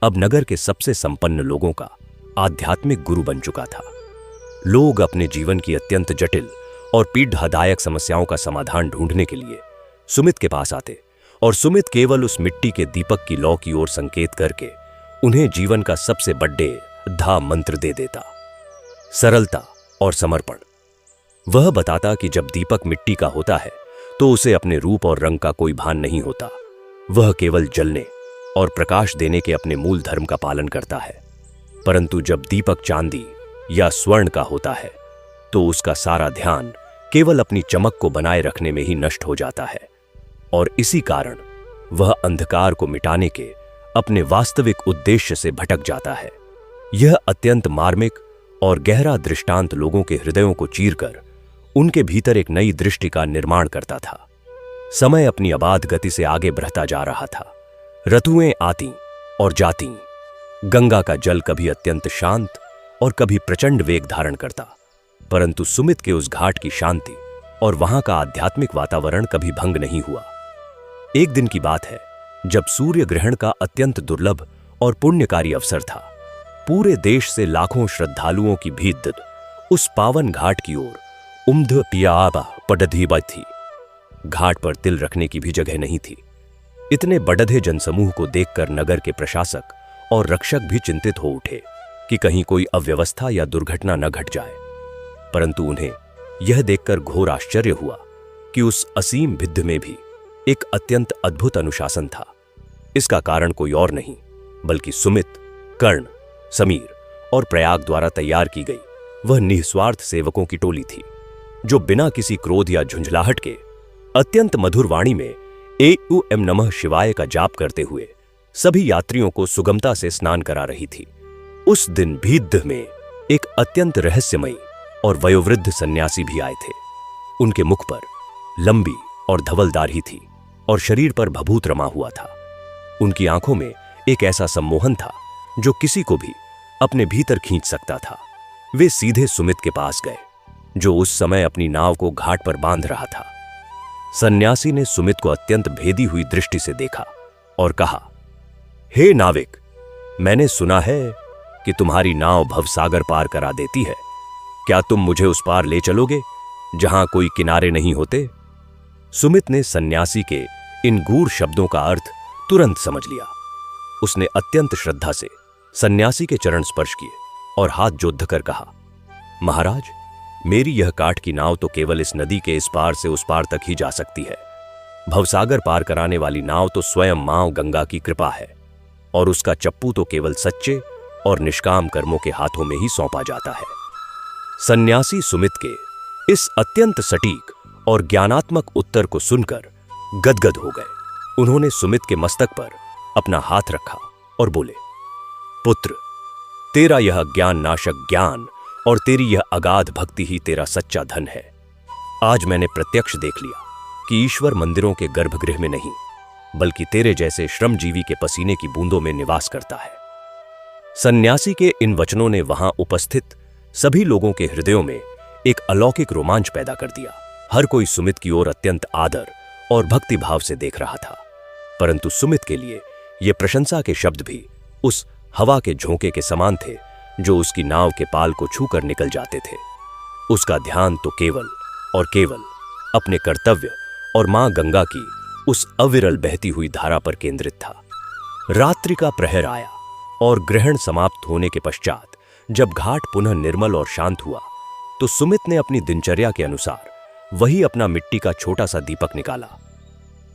अब नगर के सबसे संपन्न लोगों का आध्यात्मिक गुरु बन चुका था। लोग अपने जीवन की अत्यंत जटिल और पीड़ादायक समस्याओं का समाधान ढूंढने के लिए सुमित के पास आते और सुमित केवल उस मिट्टी के दीपक की लौ की ओर संकेत करके उन्हें जीवन का सबसे बड़े धा मंत्र दे देता, सरलता और समर्पण। वह बताता कि जब दीपक मिट्टी का होता है तो उसे अपने रूप और रंग का कोई भान नहीं होता। वह केवल जलने और प्रकाश देने के अपने मूल धर्म का पालन करता है। परंतु जब दीपक चांदी या स्वर्ण का होता है तो उसका सारा ध्यान केवल अपनी चमक को बनाए रखने में ही नष्ट हो जाता है और इसी कारण वह अंधकार को मिटाने के अपने वास्तविक उद्देश्य से भटक जाता है। यह अत्यंत मार्मिक और गहरा दृष्टांत लोगों के हृदयों को चीरकर उनके भीतर एक नई दृष्टि का निर्माण करता था। समय अपनी अबाध गति से आगे बढ़ता जा रहा था। ऋतुएं आती और जाती। गंगा का जल कभी अत्यंत शांत और कभी प्रचंड वेग धारण करता, परंतु सुमित के उस घाट की शांति और वहां का आध्यात्मिक वातावरण कभी भंग नहीं हुआ। एक दिन की बात है जब सूर्य ग्रहण का अत्यंत दुर्लभ और पुण्यकारी अवसर था। पूरे देश से लाखों श्रद्धालुओं की भीड़ उस पावन घाट की ओर उम्ध पियाबा पडधीबा थी। घाट पर तिल रखने की भी जगह नहीं थी। इतने बढ़धे जनसमूह को देखकर नगर के प्रशासक और रक्षक भी चिंतित हो उठे कि कहीं कोई अव्यवस्था या दुर्घटना न घट जाए। परंतु उन्हें यह देखकर घोर आश्चर्य हुआ कि उस असीम भिद्ध में भी एक अत्यंत अद्भुत अनुशासन था। इसका कारण कोई और नहीं बल्कि सुमित, कर्ण, समीर और प्रयाग द्वारा तैयार की गई वह निस्वार्थ सेवकों की टोली थी, जो बिना किसी क्रोध या झुंझलाहट के अत्यंत मधुर वाणी में एम नमः शिवाय का जाप करते हुए सभी यात्रियों को सुगमता से स्नान करा रही थी। उस दिन भीद्ध में एक अत्यंत रहस्यमयी और वयोवृद्ध सन्यासी भी आए थे। उनके मुख पर लंबी और धवल दाढ़ी थी और शरीर पर भभूत रमा हुआ था। उनकी आंखों में एक ऐसा सम्मोहन था जो किसी को भी अपने भीतर खींच सकता था। वे सीधे सुमित के पास गए, जो उस समय अपनी नाव को घाट पर बांध रहा था। सन्यासी ने सुमित को अत्यंत भेदी हुई दृष्टि से देखा और कहा, हे नाविक, मैंने सुना है कि तुम्हारी नाव भवसागर पार करा देती है। क्या तुम मुझे उस पार ले चलोगे जहां कोई किनारे नहीं होते? सुमित ने सन्यासी के इन गूढ़ शब्दों का अर्थ तुरंत समझ लिया। उसने अत्यंत श्रद्धा से सन्यासी के चरण स्पर्श किए और हाथ जोड़कर कहा, महाराज, मेरी यह काठ की नाव तो केवल इस नदी के इस पार से उस पार तक ही जा सकती है। भवसागर पार कराने वाली नाव तो स्वयं मां गंगा की कृपा है और उसका चप्पू तो केवल सच्चे और निष्काम कर्मों के हाथों में ही सौंपा जाता है। सन्यासी सुमित के इस अत्यंत सटीक और ज्ञानात्मक उत्तर को सुनकर गदगद हो गए। उन्होंने सुमित के मस्तक पर अपना हाथ रखा और बोले, पुत्र, तेरा यह ज्ञान नाशक ज्ञान और तेरी यह अगाध भक्ति ही तेरा सच्चा धन है। आज मैंने प्रत्यक्ष देख लिया कि ईश्वर मंदिरों के गर्भगृह में नहीं बल्कि तेरे जैसे श्रमजीवी के पसीने की बूंदों में निवास करता है। सन्यासी के इन वचनों ने वहां उपस्थित सभी लोगों के हृदयों में एक अलौकिक रोमांच पैदा कर दिया। हर कोई सुमित की ओर अत्यंत आदर और भक्ति भाव से देख रहा था, परंतु सुमित के लिए ये प्रशंसा के शब्द भी उस हवा के झोंके के समान थे जो उसकी नाव के पाल को छूकर निकल जाते थे। उसका ध्यान तो केवल और केवल अपने कर्तव्य और मां गंगा की उस अविरल बहती हुई धारा पर केंद्रित था। रात्रि का प्रहर आया और ग्रहण समाप्त होने के पश्चात जब घाट पुनः निर्मल और शांत हुआ तो सुमित ने अपनी दिनचर्या के अनुसार वही अपना मिट्टी का छोटा सा दीपक निकाला।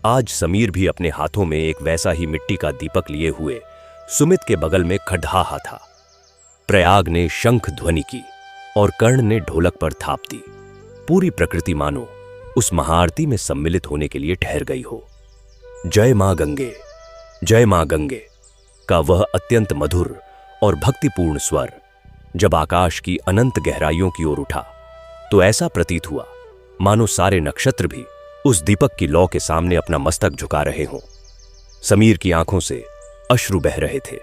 आज समीर भी अपने हाथों में एक वैसा ही मिट्टी का दीपक लिए हुए सुमित के बगल में खड़हा था। प्रयाग ने शंख ध्वनि की और कर्ण ने ढोलक पर थाप दी। पूरी प्रकृति मानो उस महाआरती में सम्मिलित होने के लिए ठहर गई हो। जय मां गंगे, जय मां गंगे का वह अत्यंत मधुर और भक्तिपूर्ण स्वर जब आकाश की अनंत गहराइयों की ओर उठा तो ऐसा प्रतीत हुआ मानो सारे नक्षत्र भी उस दीपक की लौ के सामने अपना मस्तक झुका रहे हों। समीर की आंखों से अश्रु बह रहे थे,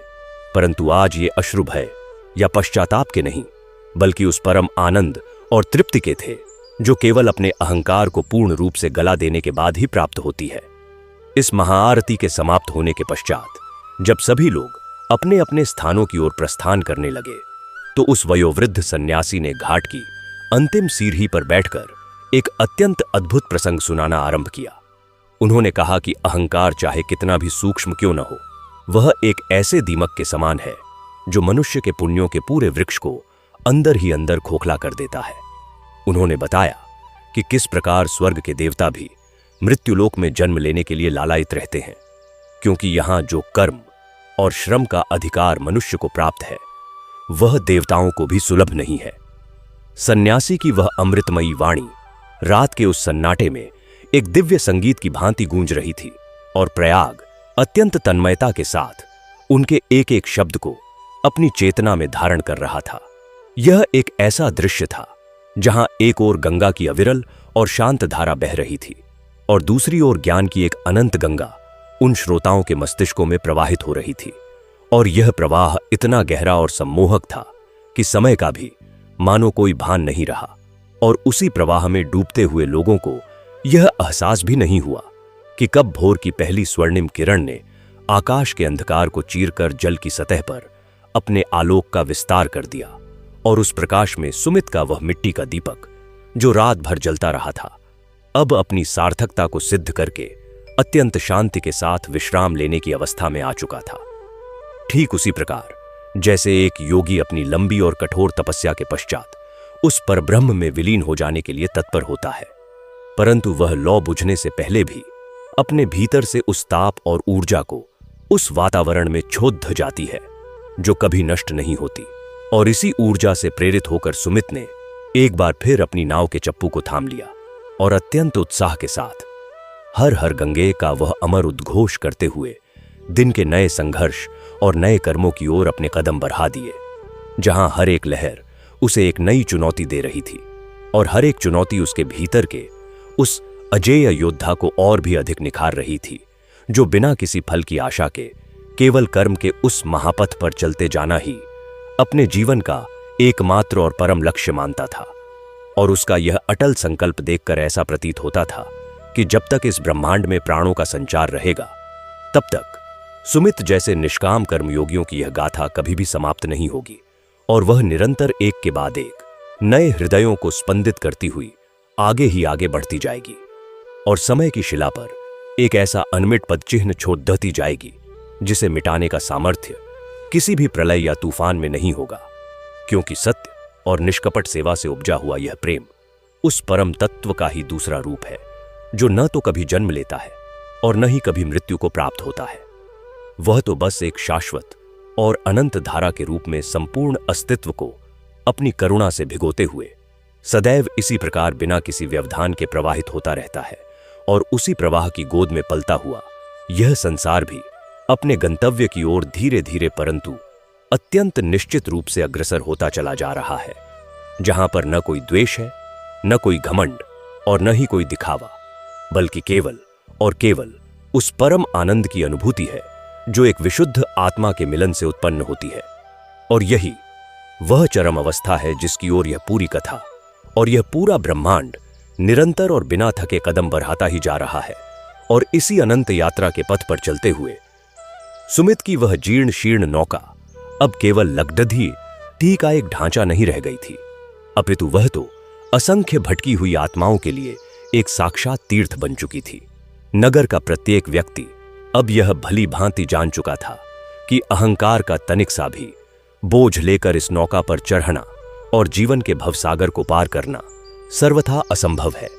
परंतु आज ये अश्रु भय या पश्चाताप के नहीं बल्कि उस परम आनंद और तृप्ति के थे जो केवल अपने अहंकार को पूर्ण रूप से गला देने के बाद ही प्राप्त होती है। इस महाआरती के समाप्त होने के पश्चात जब सभी लोग अपने अपने स्थानों की ओर प्रस्थान करने लगे तो उस वयोवृद्ध सन्यासी ने घाट की अंतिम सीढ़ी पर बैठकर एक अत्यंत अद्भुत प्रसंग सुनाना आरंभ किया। उन्होंने कहा कि अहंकार चाहे कितना भी सूक्ष्म क्यों न हो, वह एक ऐसे दीमक के समान है जो मनुष्य के पुण्यों के पूरे वृक्ष को अंदर ही अंदर खोखला कर देता है। उन्होंने बताया कि किस प्रकार स्वर्ग के देवता भी मृत्युलोक में जन्म लेने के लिए लालायित रहते हैं, क्योंकि यहां जो कर्म और श्रम का अधिकार मनुष्य को प्राप्त है, वह देवताओं को भी सुलभ नहीं है। सन्यासी की वह अमृतमयी वाणी रात के उस सन्नाटे में एक दिव्य संगीत की भांति गूंज रही थी, और प्रयाग अत्यंत तन्मयता के साथ उनके एक एक शब्द को अपनी चेतना में धारण कर रहा था। यह एक ऐसा दृश्य था जहां एक ओर गंगा की अविरल और शांत धारा बह रही थी, और दूसरी ओर ज्ञान की एक अनंत गंगा उन श्रोताओं के मस्तिष्कों में प्रवाहित हो रही थी। और यह प्रवाह इतना गहरा और सम्मोहक था कि समय का भी मानो कोई भान नहीं रहा, और उसी प्रवाह में डूबते हुए लोगों को यह एहसास भी नहीं हुआ कि कब भोर की पहली स्वर्णिम किरण ने आकाश के अंधकार को चीरकर जल की सतह पर अपने आलोक का विस्तार कर दिया, और उस प्रकाश में सुमित का वह मिट्टी का दीपक जो रात भर जलता रहा था, अब अपनी सार्थकता को सिद्ध करके अत्यंत शांति के साथ विश्राम लेने की अवस्था में आ चुका था। ठीक उसी प्रकार जैसे एक योगी अपनी लंबी और कठोर तपस्या के पश्चात उस परब्रह्म में विलीन हो जाने के लिए तत्पर होता है, परंतु वह लौ बुझने से पहले भी अपने भीतर से उस ताप और ऊर्जा को उस वातावरण में छोड़ जाती है जो कभी नष्ट नहीं होती। और इसी ऊर्जा से प्रेरित होकर सुमित ने एक बार फिर अपनी नाव के चप्पू को थाम लिया, और अत्यंत उत्साह के साथ हर हर गंगे का वह अमर उद्घोष करते हुए दिन के नए संघर्ष और नए कर्मों की ओर अपने कदम बढ़ा दिए, जहां हर एक लहर उसे एक नई चुनौती दे रही थी, और हर एक चुनौती उसके भीतर के उस अजेय योद्धा को और भी अधिक निखार रही थी, जो बिना किसी फल की आशा के केवल कर्म के उस महापथ पर चलते जाना ही अपने जीवन का एकमात्र और परम लक्ष्य मानता था। और उसका यह अटल संकल्प देखकर ऐसा प्रतीत होता था कि जब तक इस ब्रह्मांड में प्राणों का संचार रहेगा, तब तक सुमित जैसे निष्काम कर्मयोगियों की यह गाथा कभी भी समाप्त नहीं होगी, और वह निरंतर एक के बाद एक नए हृदयों को स्पंदित करती हुई आगे ही आगे बढ़ती जाएगी, और समय की शिला पर एक ऐसा अनमिट पदचिह्न छोड़ दती जाएगी जिसे मिटाने का सामर्थ्य किसी भी प्रलय या तूफान में नहीं होगा, क्योंकि सत्य और निष्कपट सेवा से उपजा हुआ यह प्रेम उस परम तत्व का ही दूसरा रूप है, जो न तो कभी जन्म लेता है और न ही कभी मृत्यु को प्राप्त होता है। वह तो बस एक शाश्वत और अनंत धारा के रूप में संपूर्ण अस्तित्व को अपनी करुणा से भिगोते हुए सदैव इसी प्रकार बिना किसी व्यवधान के प्रवाहित होता रहता है, और उसी प्रवाह की गोद में पलता हुआ यह संसार भी अपने गंतव्य की ओर धीरे धीरे परंतु अत्यंत निश्चित रूप से अग्रसर होता चला जा रहा है, जहां पर न कोई द्वेष है, न कोई घमंड, और न ही कोई दिखावा, बल्कि केवल और केवल उस परम आनंद की अनुभूति है जो एक विशुद्ध आत्मा के मिलन से उत्पन्न होती है। और यही वह चरम अवस्था है जिसकी ओर यह पूरी कथा और यह पूरा ब्रह्मांड निरंतर और बिना थके कदम बढ़ाता ही जा रहा है। और इसी अनंत यात्रा के पथ पर चलते हुए सुमित की वह जीर्ण शीर्ण नौका अब केवल लगडधी का एक ढांचा नहीं रह गई थी, अपितु वह तो असंख्य भटकी हुई आत्माओं के लिए एक साक्षात तीर्थ बन चुकी थी। नगर का प्रत्येक व्यक्ति अब यह भली भांति जान चुका था कि अहंकार का तनिक सा भी बोझ लेकर इस नौका पर चढ़ना और जीवन के भवसागर को पार करना सर्वथा असंभव है।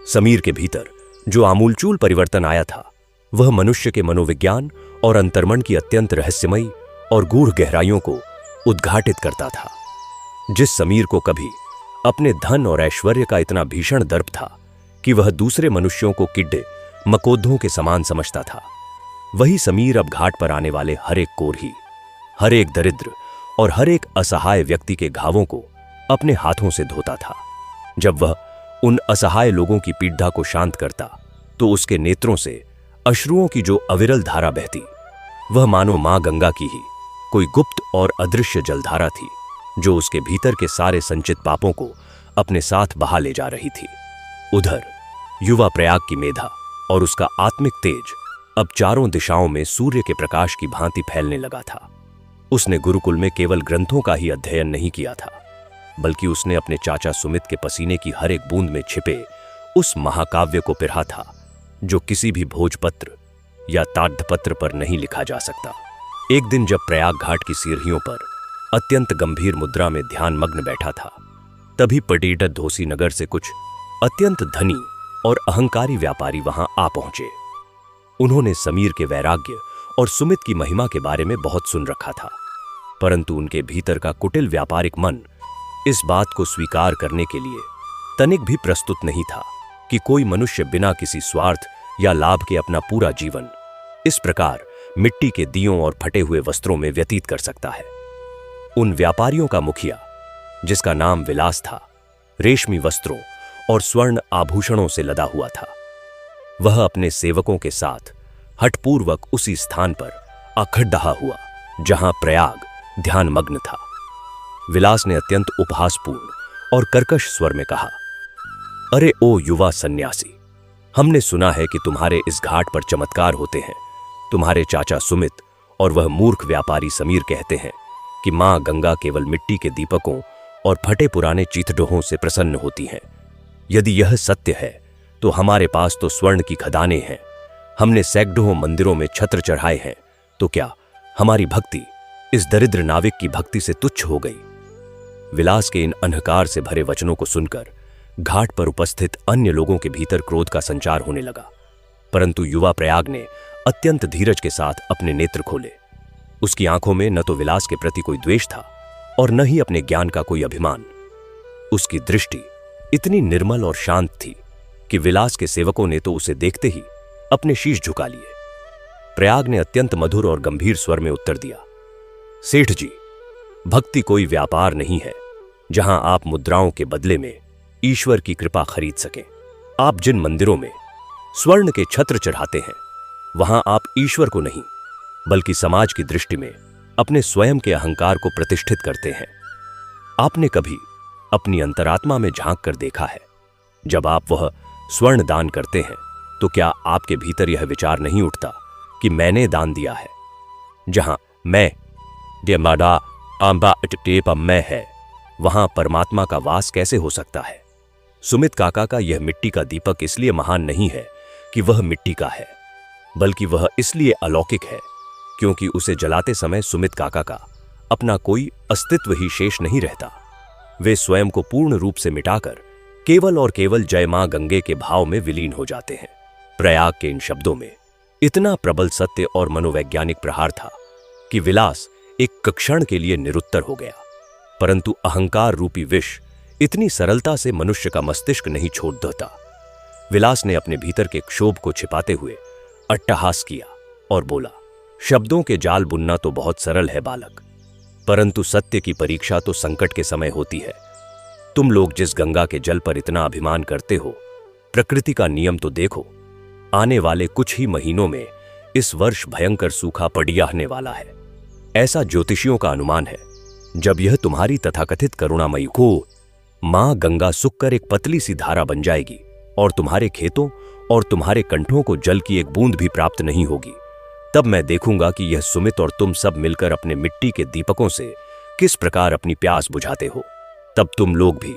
समीर के भीतर जो आमूलचूल परिवर्तन आया था, वह मनुष्य के मनोविज्ञान और अंतर्मन की अत्यंत रहस्यमयी और गूढ़ गहराइयों को उद्घाटित करता था। जिस समीर को कभी अपने धन और ऐश्वर्य का इतना भीषण दर्प था कि वह दूसरे मनुष्यों को किड्डे मकोद्धों के समान समझता था, वही समीर अब घाट पर आने वाले हर एक कोरही, हर एक दरिद्र और हर एक असहाय व्यक्ति के घावों को अपने हाथों से धोता था। जब वह उन असहाय लोगों की पीड़ा को शांत करता, तो उसके नेत्रों से अश्रुओं की जो अविरल धारा बहती, वह मानो मां गंगा की ही कोई गुप्त और अदृश्य जलधारा थी, जो उसके भीतर के सारे संचित पापों को अपने साथ बहा ले जा रही थी। उधर युवा प्रयाग की मेधा और उसका आत्मिक तेज अब चारों दिशाओं में सूर्य के प्रकाश की भांति फैलने लगा था। उसने गुरुकुल में केवल ग्रंथों का ही अध्ययन नहीं किया था, बल्कि उसने अपने चाचा सुमित के पसीने की हर एक बूंद में छिपे उस महाकाव्य को पिढ़ा था जो किसी भी भोजपत्र या ताड्यपत्र पर नहीं लिखा जा सकता। एक दिन जब प्रयाग घाट की सीढ़ियों पर अत्यंत गंभीर मुद्रा में ध्यान मग्न बैठा था, तभी पटीडत धोसी नगर से कुछ अत्यंत धनी और अहंकारी व्यापारी वहां आ पहुंचे। उन्होंने समीर के वैराग्य और सुमित की महिमा के बारे में बहुत सुन रखा था, परंतु उनके भीतर का कुटिल व्यापारिक मन इस बात को स्वीकार करने के लिए तनिक भी प्रस्तुत नहीं था कि कोई मनुष्य बिना किसी स्वार्थ या लाभ के अपना पूरा जीवन इस प्रकार मिट्टी के दियों और फटे हुए वस्त्रों में व्यतीत कर सकता है। उन व्यापारियों का मुखिया, जिसका नाम विलास था, रेशमी वस्त्रों और स्वर्ण आभूषणों से लदा हुआ था। वह अपने सेवकों के साथ हठपूर्वक उसी स्थान पर अखड़हा हुआ जहां प्रयाग ध्यानमग्न था। विलास ने अत्यंत उपहासपूर्ण और कर्कश स्वर में कहा, अरे ओ युवा सन्यासी, हमने सुना है कि तुम्हारे इस घाट पर चमत्कार होते हैं। तुम्हारे चाचा सुमित और वह मूर्ख व्यापारी समीर कहते हैं कि मां गंगा केवल मिट्टी के दीपकों और फटे पुराने चीथडोहों से प्रसन्न होती हैं। यदि यह सत्य है तो हमारे पास तो स्वर्ण की खदानें हैं। हमने सैकड़ों मंदिरों में छत्र चढ़ाए हैं, तो क्या हमारी भक्ति इस दरिद्र नाविक की भक्ति से तुच्छ हो गई? विलास के इन अहंकार से भरे वचनों को सुनकर घाट पर उपस्थित अन्य लोगों के भीतर क्रोध का संचार होने लगा, परंतु युवा प्रयाग ने अत्यंत धीरज के साथ अपने नेत्र खोले। उसकी आंखों में न तो विलास के प्रति कोई द्वेष था और न ही अपने ज्ञान का कोई अभिमान। उसकी दृष्टि इतनी निर्मल और शांत थी कि विलास के सेवकों ने तो उसे देखते ही अपने शीश झुका लिए। प्रयाग ने अत्यंत मधुर और गंभीर स्वर में उत्तर दिया, सेठ जी, भक्ति कोई व्यापार नहीं है जहां आप मुद्राओं के बदले में ईश्वर की कृपा खरीद सकें। आप जिन मंदिरों में स्वर्ण के छत्र चढ़ाते हैं, वहां आप ईश्वर को नहीं बल्कि समाज की दृष्टि में अपने स्वयं के अहंकार को प्रतिष्ठित करते हैं। आपने कभी अपनी अंतरात्मा में झांक कर देखा है? जब आप वह स्वर्ण दान करते हैं तो क्या आपके भीतर यह विचार नहीं उठता कि मैंने दान दिया है? जहां मैं मैं है, वहां परमात्मा का वास कैसे हो सकता है? सुमित काका का यह मिट्टी का दीपक इसलिए महान नहीं है कि वह मिट्टी का है, बल्कि वह इसलिए अलौकिक है क्योंकि उसे जलाते समय सुमित काका का अपना कोई अस्तित्व ही शेष नहीं रहता। वे स्वयं को पूर्ण रूप से मिटाकर केवल और केवल जय मां गंगे के भाव में विलीन हो जाते हैं। प्रयाग के इन शब्दों में इतना प्रबल सत्य और मनोवैज्ञानिक प्रहार था कि विलास एक क्षण के लिए निरुत्तर हो गया, परंतु अहंकार रूपी विष इतनी सरलता से मनुष्य का मस्तिष्क नहीं छोड़ देता। विलास ने अपने भीतर के क्षोभ को छिपाते हुए अट्टहास किया और बोला, शब्दों के जाल बुनना तो बहुत सरल है बालक, परंतु सत्य की परीक्षा तो संकट के समय होती है। तुम लोग जिस गंगा के जल पर इतना अभिमान करते हो, प्रकृति का नियम तो देखो। आने वाले कुछ ही महीनों में इस वर्ष भयंकर सूखा पड़ने वाला है, ऐसा ज्योतिषियों का अनुमान है। जब यह तुम्हारी तथाकथित करुणामयी को मां गंगा सूखकर एक पतली सी धारा बन जाएगी और तुम्हारे खेतों और तुम्हारे कंठों को जल की एक बूंद भी प्राप्त नहीं होगी, तब मैं देखूंगा कि यह सुमित और तुम सब मिलकर अपने मिट्टी के दीपकों से किस प्रकार अपनी प्यास बुझाते हो। तब तुम लोग भी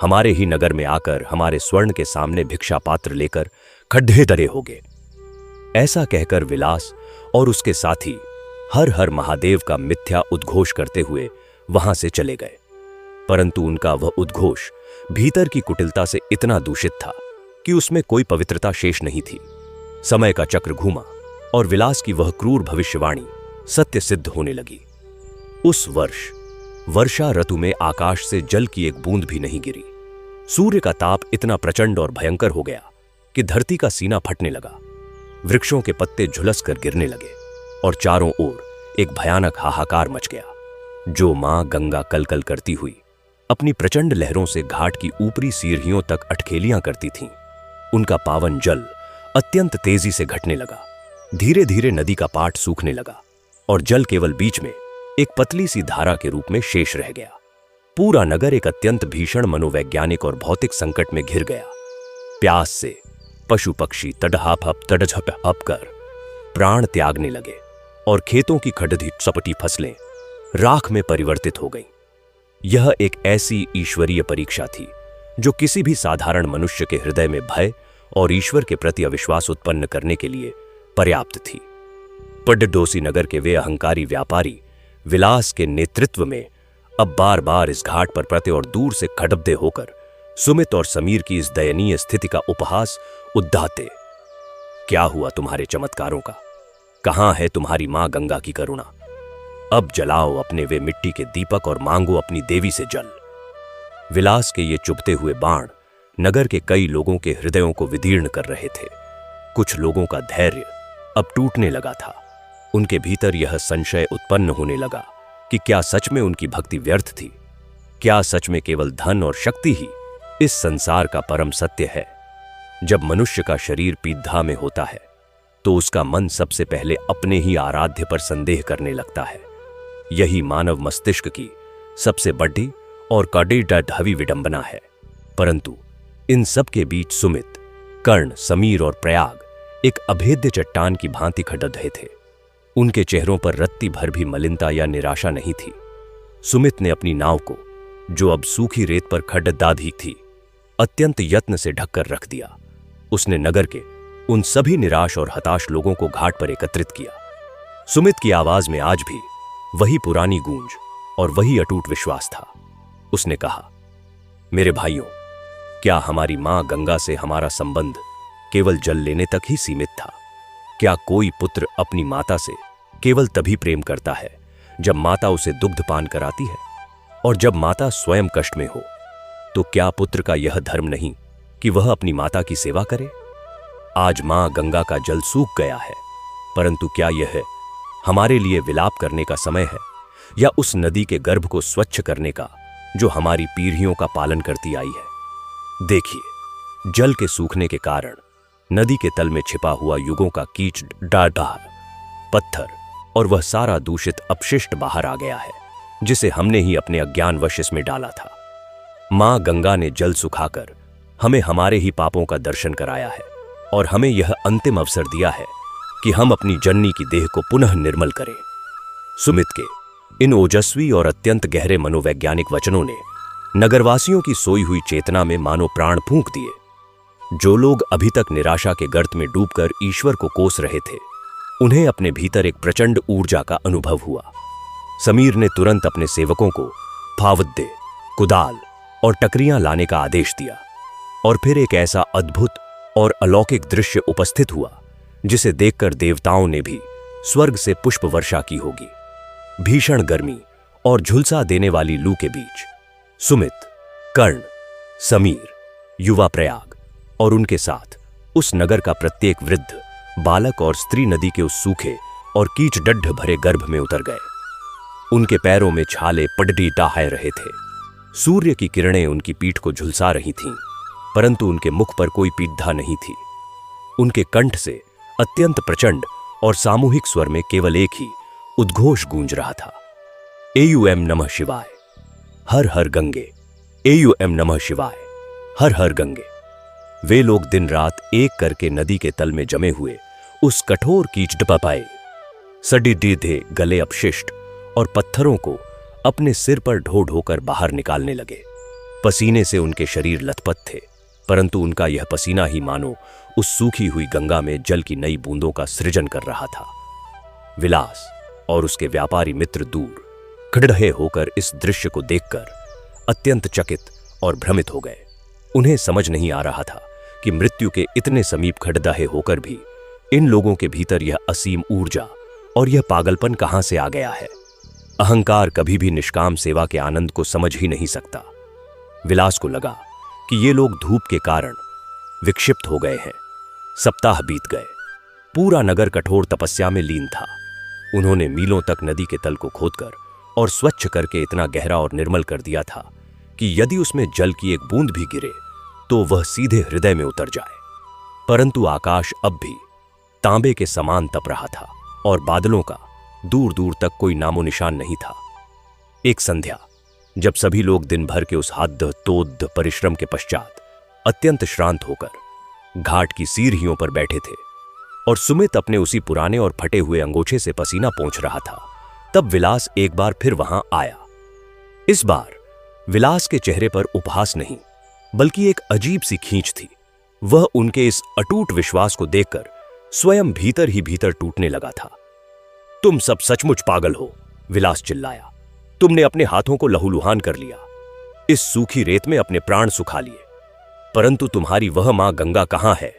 हमारे ही नगर में आकर हमारे स्वर्ण के सामने भिक्षा पात्र लेकर खड्डे डरे होगे। ऐसा कहकर विलास और उसके साथी हर हर महादेव का मिथ्या उद्घोष करते हुए वहां से चले गए, परंतु उनका वह उद्घोष भीतर की कुटिलता से इतना दूषित था कि उसमें कोई पवित्रता शेष नहीं थी। समय का चक्र घूमा और विलास की वह क्रूर भविष्यवाणी सत्य सिद्ध होने लगी। उस वर्ष वर्षा ऋतु में आकाश से जल की एक बूंद भी नहीं गिरी। सूर्य का ताप इतना प्रचंड और भयंकर हो गया कि धरती का सीना फटने लगा। वृक्षों के पत्ते झुलस कर गिरने लगे और चारों ओर एक भयानक हाहाकार मच गया। जो मां गंगा कलकल करती हुई अपनी प्रचंड लहरों से घाट की ऊपरी सीढ़ियों तक अटखेलियां करती थीं, उनका पावन जल अत्यंत तेजी से घटने लगा। धीरे धीरे नदी का पाट सूखने लगा और जल केवल बीच में एक पतली सी धारा के रूप में शेष रह गया। पूरा नगर एक अत्यंत भीषण मनोवैज्ञानिक और भौतिक संकट में घिर गया। प्यास से पशु पक्षी तड़झप कर प्राण त्यागने लगे और खेतों की खड़धी सपटी फसलें राख में परिवर्तित हो गईं। यह एक ऐसी ईश्वरीय परीक्षा थी जो किसी भी साधारण मनुष्य के हृदय में भय और ईश्वर के प्रति अविश्वास उत्पन्न करने के लिए पर्याप्त थी। पड्डोसी नगर के वे अहंकारी व्यापारी विलास के नेतृत्व में अब बार बार इस घाट पर प्रते और दूर से खड़बदे होकर सुमित और समीर की इस दयनीय स्थिति का उपहास उद्दाते। क्या हुआ तुम्हारे चमत्कारों का? कहां है तुम्हारी मां गंगा की करुणा? अब जलाओ अपने वे मिट्टी के दीपक और मांगो अपनी देवी से जल। विलास के ये चुभते हुए बाण नगर के कई लोगों के हृदयों को विदीर्ण कर रहे थे। कुछ लोगों का धैर्य अब टूटने लगा था। उनके भीतर यह संशय उत्पन्न होने लगा कि क्या सच में उनकी भक्ति व्यर्थ थी? क्या सच में केवल धन और शक्ति ही इस संसार का परम सत्य है? जब मनुष्य का शरीर पीढ़ा में होता है तो उसका मन सबसे पहले अपने ही आराध्य पर संदेह करने लगता है। यही मानव मस्तिष्क की सबसे बड़ी और कड़वी विडंबना है। परंतु इन सब के बीच सुमित, कर्ण, समीर और प्रयाग एक अभेद्य चट्टान की भांति खड़े रहे थे। उनके चेहरों पर रत्ती भर भी मलिनता या निराशा नहीं थी। सुमित ने अपनी नाव को, जो अब सूखी रेत पर खड़दाधी थी, अत्यंत यत्न से ढककर रख दिया। उसने नगर के उन सभी निराश और हताश लोगों को घाट पर एकत्रित किया। सुमित की आवाज में आज भी वही पुरानी गूंज और वही अटूट विश्वास था। उसने कहा, मेरे भाइयों, क्या हमारी मां गंगा से हमारा संबंध केवल जल लेने तक ही सीमित था? क्या कोई पुत्र अपनी माता से केवल तभी प्रेम करता है जब माता उसे दुग्ध पान कराती है? और जब माता स्वयं कष्ट में हो तो क्या पुत्र का यह धर्म नहीं कि वह अपनी माता की सेवा करे? आज मां गंगा का जल सूख गया है, परंतु क्या यह हमारे लिए विलाप करने का समय है या उस नदी के गर्भ को स्वच्छ करने का जो हमारी पीढ़ियों का पालन करती आई है? देखिए, जल के सूखने के कारण नदी के तल में छिपा हुआ युगों का कीच, डाढ़, पत्थर और वह सारा दूषित अपशिष्ट बाहर आ गया है जिसे हमने ही अपने अज्ञानवश इसमें डाला था। मां गंगा ने जल सुखाकर हमें हमारे ही पापों का दर्शन कराया है और हमें यह अंतिम अवसर दिया है कि हम अपनी जननी की देह को पुनः निर्मल करें। सुमित के इन ओजस्वी और अत्यंत गहरे मनोवैज्ञानिक वचनों ने नगरवासियों की सोई हुई चेतना में मानो प्राण फूंक दिए। जो लोग अभी तक निराशा के गर्त में डूबकर ईश्वर को कोस रहे थे, उन्हें अपने भीतर एक प्रचंड ऊर्जा का अनुभव हुआ। समीर ने तुरंत अपने सेवकों को फावद्दे, कुदाल और टकरियां लाने का आदेश दिया और फिर एक ऐसा अद्भुत और अलौकिक दृश्य उपस्थित हुआ जिसे देखकर देवताओं ने भी स्वर्ग से पुष्प वर्षा की होगी। भीषण गर्मी और झुलसा देने वाली लू के बीच सुमित, कर्ण, समीर, युवा प्रयाग और उनके साथ उस नगर का प्रत्येक वृद्ध, बालक और स्त्री नदी के उस सूखे और कीचडढ़ भरे गर्भ में उतर गए। उनके पैरों में छाले पडडी डाहे रहे थे। सूर्य की किरणें उनकी पीठ को झुलसा रही थीं, परंतु उनके मुख पर कोई पीड़ा नहीं थी। उनके कंठ से अत्यंत प्रचंड और सामूहिक स्वर में केवल एक ही उद्घोष गूंज रहा था, एयूएम नमः शिवाय, हर हर गंगे, एयूएम नमः शिवाय, हर हर गंगे। वे लोग दिन रात एक करके नदी के तल में जमे हुए उस कठोर कीचड़, सड़ीधे गले अपशिष्ट और पत्थरों को अपने सिर पर ढो ढोकर बाहर निकालने लगे। पसीने से उनके शरीर लथपथ थे, परंतु उनका यह पसीना ही मानो उस सूखी हुई गंगा में जल की नई बूंदों का सृजन कर रहा था। विलास और उसके व्यापारी मित्र दूर खड़े होकर इस दृश्य को देखकर अत्यंत चकित और भ्रमित हो गए। उन्हें समझ नहीं आ रहा था कि मृत्यु के इतने समीप खड़े होकर भी इन लोगों के भीतर यह असीम ऊर्जा और यह पागलपन कहां से आ गया है। अहंकार कभी भी निष्काम सेवा के आनंद को समझ ही नहीं सकता। विलास को लगा कि ये लोग धूप के कारण विक्षिप्त हो गए हैं। सप्ताह बीत गए। पूरा नगर कठोर तपस्या में लीन था। उन्होंने मीलों तक नदी के तल को खोदकर और स्वच्छ करके इतना गहरा और निर्मल कर दिया था कि यदि उसमें जल की एक बूंद भी गिरे तो वह सीधे हृदय में उतर जाए। परंतु आकाश अब भी तांबे के समान तप रहा था और बादलों का दूर दूर तक कोई नामो निशान नहीं था। एक संध्या, जब सभी लोग दिन भर के उस हाद्य तोद्ध परिश्रम के पश्चात अत्यंत श्रांत होकर घाट की सीढ़ियों पर बैठे थे और सुमित अपने उसी पुराने और फटे हुए अंगोछे से पसीना पोंछ रहा था, तब विलास एक बार फिर वहां आया। इस बार विलास के चेहरे पर उपहास नहीं, बल्कि एक अजीब सी खींच थी। वह उनके इस अटूट विश्वास को देखकर स्वयं भीतर ही भीतर टूटने लगा था। तुम सब सचमुच पागल हो, विलास चिल्लाया। तुमने अपने हाथों को लहूलुहान कर लिया, इस सूखी रेत में अपने प्राण सुखा लिए, परंतु तुम्हारी वह मां गंगा कहां है?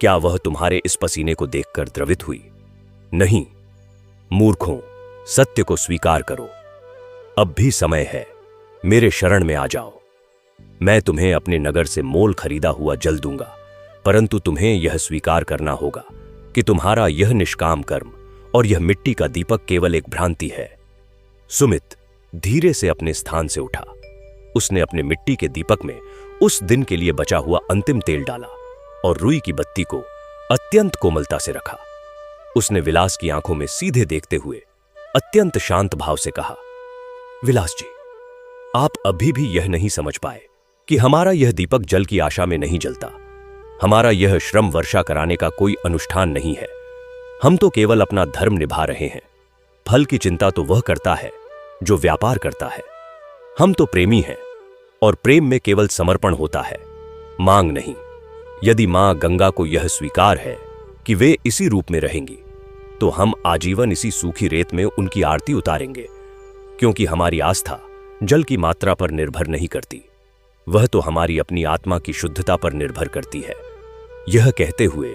क्या वह तुम्हारे इस पसीने को देखकर द्रवित हुई? नहीं मूर्खों, सत्य को स्वीकार करो। अब भी समय है, मेरे शरण में आ जाओ। मैं तुम्हें अपने नगर से मोल खरीदा हुआ जल दूंगा, परंतु तुम्हें यह स्वीकार करना होगा कि तुम्हारा यह निष्काम कर्म और यह मिट्टी का दीपक केवल एक भ्रांति है। सुमित धीरे से अपने स्थान से उठा। उसने अपने मिट्टी के दीपक में उस दिन के लिए बचा हुआ अंतिम तेल डाला और रुई की बत्ती को अत्यंत कोमलता से रखा। उसने विलास की आंखों में सीधे देखते हुए अत्यंत शांत भाव से कहा, विलास जी, आप अभी भी यह नहीं समझ पाए कि हमारा यह दीपक जल की आशा में नहीं जलता। हमारा यह श्रम वर्षा कराने का कोई अनुष्ठान नहीं है। हम तो केवल अपना धर्म निभा रहे हैं। फल की चिंता तो वह करता है जो व्यापार करता है। हम तो प्रेमी हैं और प्रेम में केवल समर्पण होता है, मांग नहीं। यदि मां गंगा को यह स्वीकार है कि वे इसी रूप में रहेंगी, तो हम आजीवन इसी सूखी रेत में उनकी आरती उतारेंगे, क्योंकि हमारी आस्था जल की मात्रा पर निर्भर नहीं करती, वह तो हमारी अपनी आत्मा की शुद्धता पर निर्भर करती है। यह कहते हुए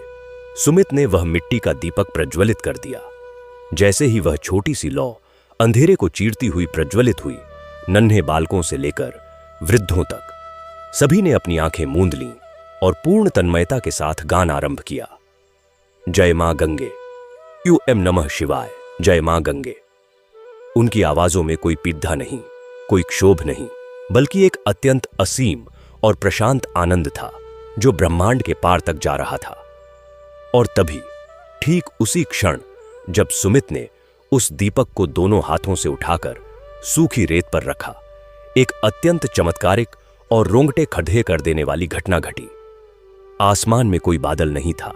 सुमित ने वह मिट्टी का दीपक प्रज्वलित कर दिया। जैसे ही वह छोटी सी लौ अंधेरे को चीरती हुई प्रज्वलित हुई, नन्हे बालकों से लेकर वृद्धों तक सभी ने अपनी आंखें मूंद लीं और पूर्ण तन्मयता के साथ गान आरंभ किया। जय मां गंगे, यूएम नमः शिवाय, जय मां गंगे। उनकी आवाजों में कोई पीड़ा नहीं, कोई क्षोभ नहीं, बल्कि एक अत्यंत असीम और प्रशांत आनंद था जो ब्रह्मांड के पार तक जा रहा था। और तभी ठीक उसी क्षण जब सुमित ने उस दीपक को दोनों हाथों से उठाकर सूखी रेत पर रखा, एक अत्यंत चमत्कारिक और रोंगटे खड़े कर देने वाली घटना घटी। आसमान में कोई बादल नहीं था,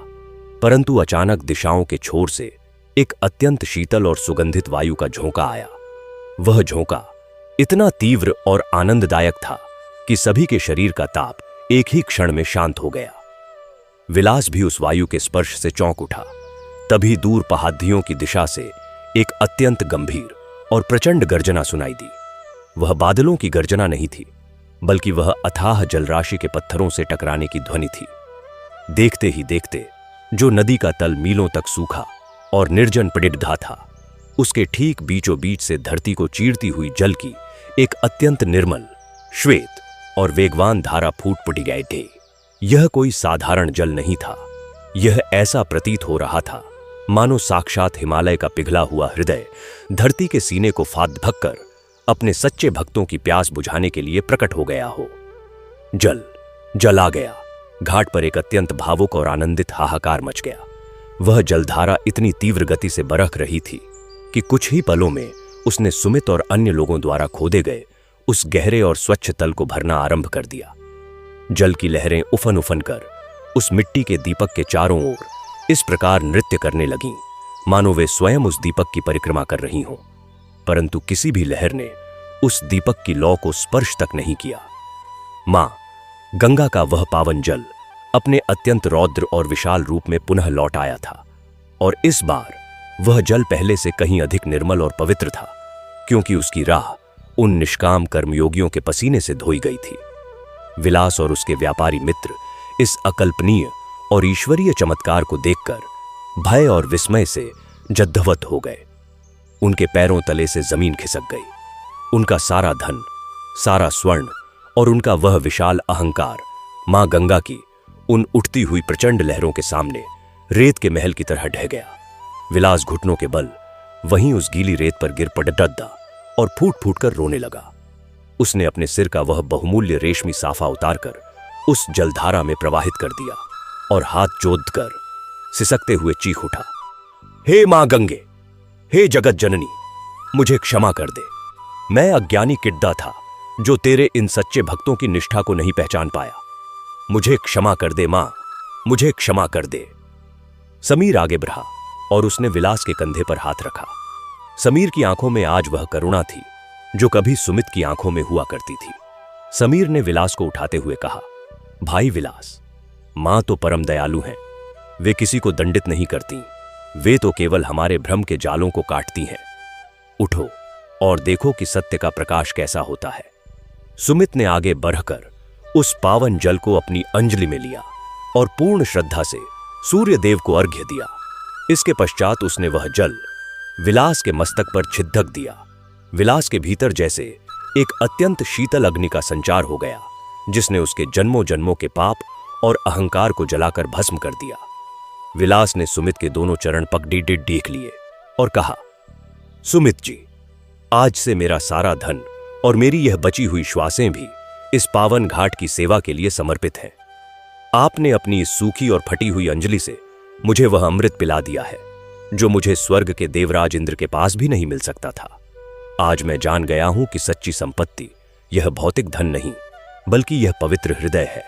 परंतु अचानक दिशाओं के छोर से एक अत्यंत शीतल और सुगंधित वायु का झोंका आया। वह झोंका इतना तीव्र और आनंददायक था कि सभी के शरीर का ताप एक ही क्षण में शांत हो गया। विलास भी उस वायु के स्पर्श से चौंक उठा। तभी दूर पहाड़ियों की दिशा से एक अत्यंत गंभीर और प्रचंड गर्जना सुनाई दी। वह बादलों की गर्जना नहीं थी, बल्कि वह अथाह जलराशि के पत्थरों से टकराने की ध्वनि थी। देखते ही देखते जो नदी का तल मीलों तक सूखा और निर्जन पड़िढ़ा था, उसके ठीक बीचों बीच से धरती को चीरती हुई जल की एक अत्यंत निर्मल, श्वेत और वेगवान धारा फूट पड़ी गई थी। यह कोई साधारण जल नहीं था। यह ऐसा प्रतीत हो रहा था मानो साक्षात हिमालय का पिघला हुआ हृदय धरती के सीने को फाड़ भक्कर अपने सच्चे भक्तों की प्यास बुझाने के लिए प्रकट हो गया हो। जल आ गया। घाट पर एक अत्यंत भावुक और आनंदित हाहाकार मच गया। वह जलधारा इतनी तीव्र गति से बरख रही थी कि कुछ ही पलों में उसने सुमित और अन्य लोगों द्वारा खोदे गए उस गहरे और स्वच्छ तल को भरना आरंभ कर दिया। जल की लहरें उफन उफन कर उस मिट्टी के दीपक के चारों ओर इस प्रकार नृत्य करने लगीं मानो वे स्वयं उस दीपक की परिक्रमा कर रही हों, परंतु किसी भी लहर ने उस दीपक की लौ को स्पर्श तक नहीं किया। मां गंगा का वह पावन जल अपने अत्यंत रौद्र और विशाल रूप में पुनः लौट आया था, और इस बार वह जल पहले से कहीं अधिक निर्मल और पवित्र था, क्योंकि उसकी राह उन निष्काम कर्मयोगियों के पसीने से धोई गई थी। विलास और उसके व्यापारी मित्र इस अकल्पनीय और ईश्वरीय चमत्कार को देखकर भय और विस्मय से जद्दवत हो गए। उनके पैरों तले से जमीन खिसक गई। उनका सारा धन, सारा स्वर्ण और उनका वह विशाल अहंकार मां गंगा की उन उठती हुई प्रचंड लहरों के सामने रेत के महल की तरह ढह गया। विलास घुटनों के बल वहीं उस गीली रेत पर गिर पड़ा और फूट फूट कर रोने लगा। उसने अपने सिर का वह बहुमूल्य रेशमी साफा उतारकर उस जलधारा में प्रवाहित कर दिया और हाथ जोतकर सिसकते हुए चीख उठा, हे मां गंगे, हे जगत जननी, मुझे क्षमा कर दे। मैं अज्ञानी किड्डा था जो तेरे इन सच्चे भक्तों की निष्ठा को नहीं पहचान पाया। मुझे क्षमा कर दे मां, मुझे क्षमा कर दे। समीर आगे बढ़ा और उसने विलास के कंधे पर हाथ रखा। समीर की आंखों में आज वह करुणा थी जो कभी सुमित की आंखों में हुआ करती थी। समीर ने विलास को उठाते हुए कहा, भाई विलास, मां तो परम दयालु हैं। वे किसी को दंडित नहीं करती। वे तो केवल हमारे भ्रम के जालों को काटती हैं। उठो और देखो कि सत्य का प्रकाश कैसा होता है। सुमित ने आगे बढ़कर उस पावन जल को अपनी अंजलि में लिया और पूर्ण श्रद्धा से सूर्य देव को अर्घ्य दिया। इसके पश्चात उसने वह जल विलास के मस्तक पर छिद्दक दिया। विलास के भीतर जैसे एक अत्यंत शीतल अग्नि का संचार हो गया, जिसने उसके जन्मों जन्मों के पाप और अहंकार को जलाकर भस्म कर दिया। विलास ने सुमित के दोनों चरण पकड़ी देख लिए और कहा, सुमित जी, आज से मेरा सारा धन और मेरी यह बची हुई श्वासें भी इस पावन घाट की सेवा के लिए समर्पित हैं। आपने अपनी इस सूखी और फटी हुई अंजलि से मुझे वह अमृत पिला दिया है जो मुझे स्वर्ग के देवराज इंद्र के पास भी नहीं मिल सकता था। आज मैं जान गया हूं कि सच्ची संपत्ति यह भौतिक धन नहीं, बल्कि यह पवित्र हृदय है।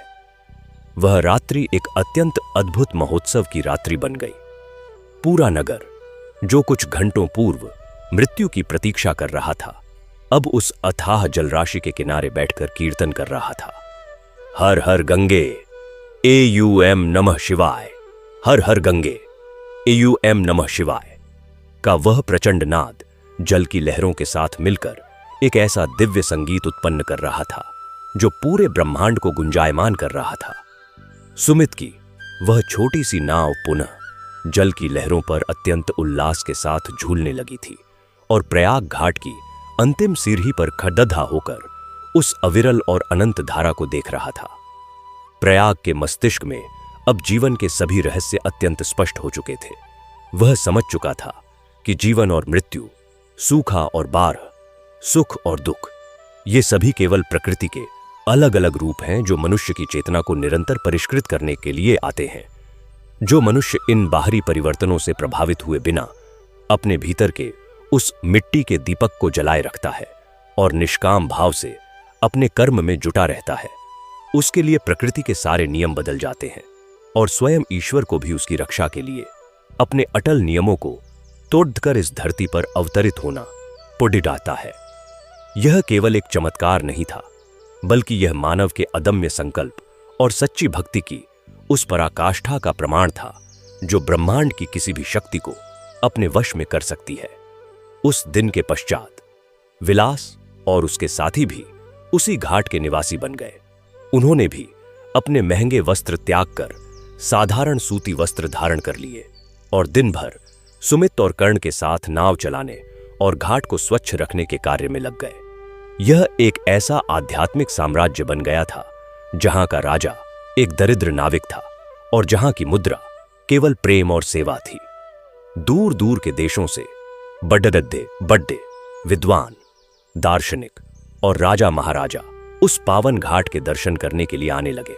वह रात्रि एक अत्यंत अद्भुत महोत्सव की रात्रि बन गई। पूरा नगर, जो कुछ घंटों पूर्व मृत्यु की प्रतीक्षा कर रहा था, अब उस अथाह जलराशि के किनारे बैठकर कीर्तन कर रहा था। हर हर गंगे AUM नमः शिवाय, हर हर गंगे AUM नमः शिवाय का वह प्रचंड नाद जल की लहरों के साथ मिलकर एक ऐसा दिव्य संगीत उत्पन्न कर रहा था जो पूरे ब्रह्मांड को गुंजायमान कर रहा था। सुमित की वह छोटी सी नाव पुनः जल की लहरों पर अत्यंत उल्लास के साथ झूलने लगी थी और प्रयाग घाट की अंतिम सीढ़ी पर खड़दधा होकर उस अविरल और अनंत धारा को देख रहा था। प्रयाग के मस्तिष्क में अब जीवन के सभी रहस्य अत्यंत स्पष्ट हो चुके थे। वह समझ चुका था कि जीवन और मृत्यु, सूखा और बारह, सुख और दुख, ये सभी केवल प्रकृति के अलग अलग रूप हैं जो मनुष्य की चेतना को निरंतर परिष्कृत करने के लिए आते हैं। जो मनुष्य इन बाहरी परिवर्तनों से प्रभावित हुए बिना अपने भीतर के उस मिट्टी के दीपक को जलाए रखता है और निष्काम भाव से अपने कर्म में जुटा रहता है, उसके लिए प्रकृति के सारे नियम बदल जाते हैं और स्वयं ईश्वर को भी उसकी रक्षा के लिए अपने अटल नियमों को तोड़कर इस धरती पर अवतरित होना पुण्यदाता है। यह केवल एक चमत्कार नहीं था, बल्कि यह मानव के अदम्य संकल्प और सच्ची भक्ति की उस पराकाष्ठा का प्रमाण था जो ब्रह्मांड की किसी भी शक्ति को अपने वश में कर सकती है। उस दिन के पश्चात विलास और उसके साथी भी उसी घाट के निवासी बन गए। उन्होंने भी अपने महंगे वस्त्र त्याग कर साधारण सूती वस्त्र धारण कर लिए और दिन भर सुमित और कर्ण के साथ नाव चलाने और घाट को स्वच्छ रखने के कार्य में लग गए। यह एक ऐसा आध्यात्मिक साम्राज्य बन गया था जहां का राजा एक दरिद्र नाविक था और जहां की मुद्रा केवल प्रेम और सेवा थी। दूर दूर के देशों से बड़े विद्वान, दार्शनिक और राजा महाराजा उस पावन घाट के दर्शन करने के लिए आने लगे।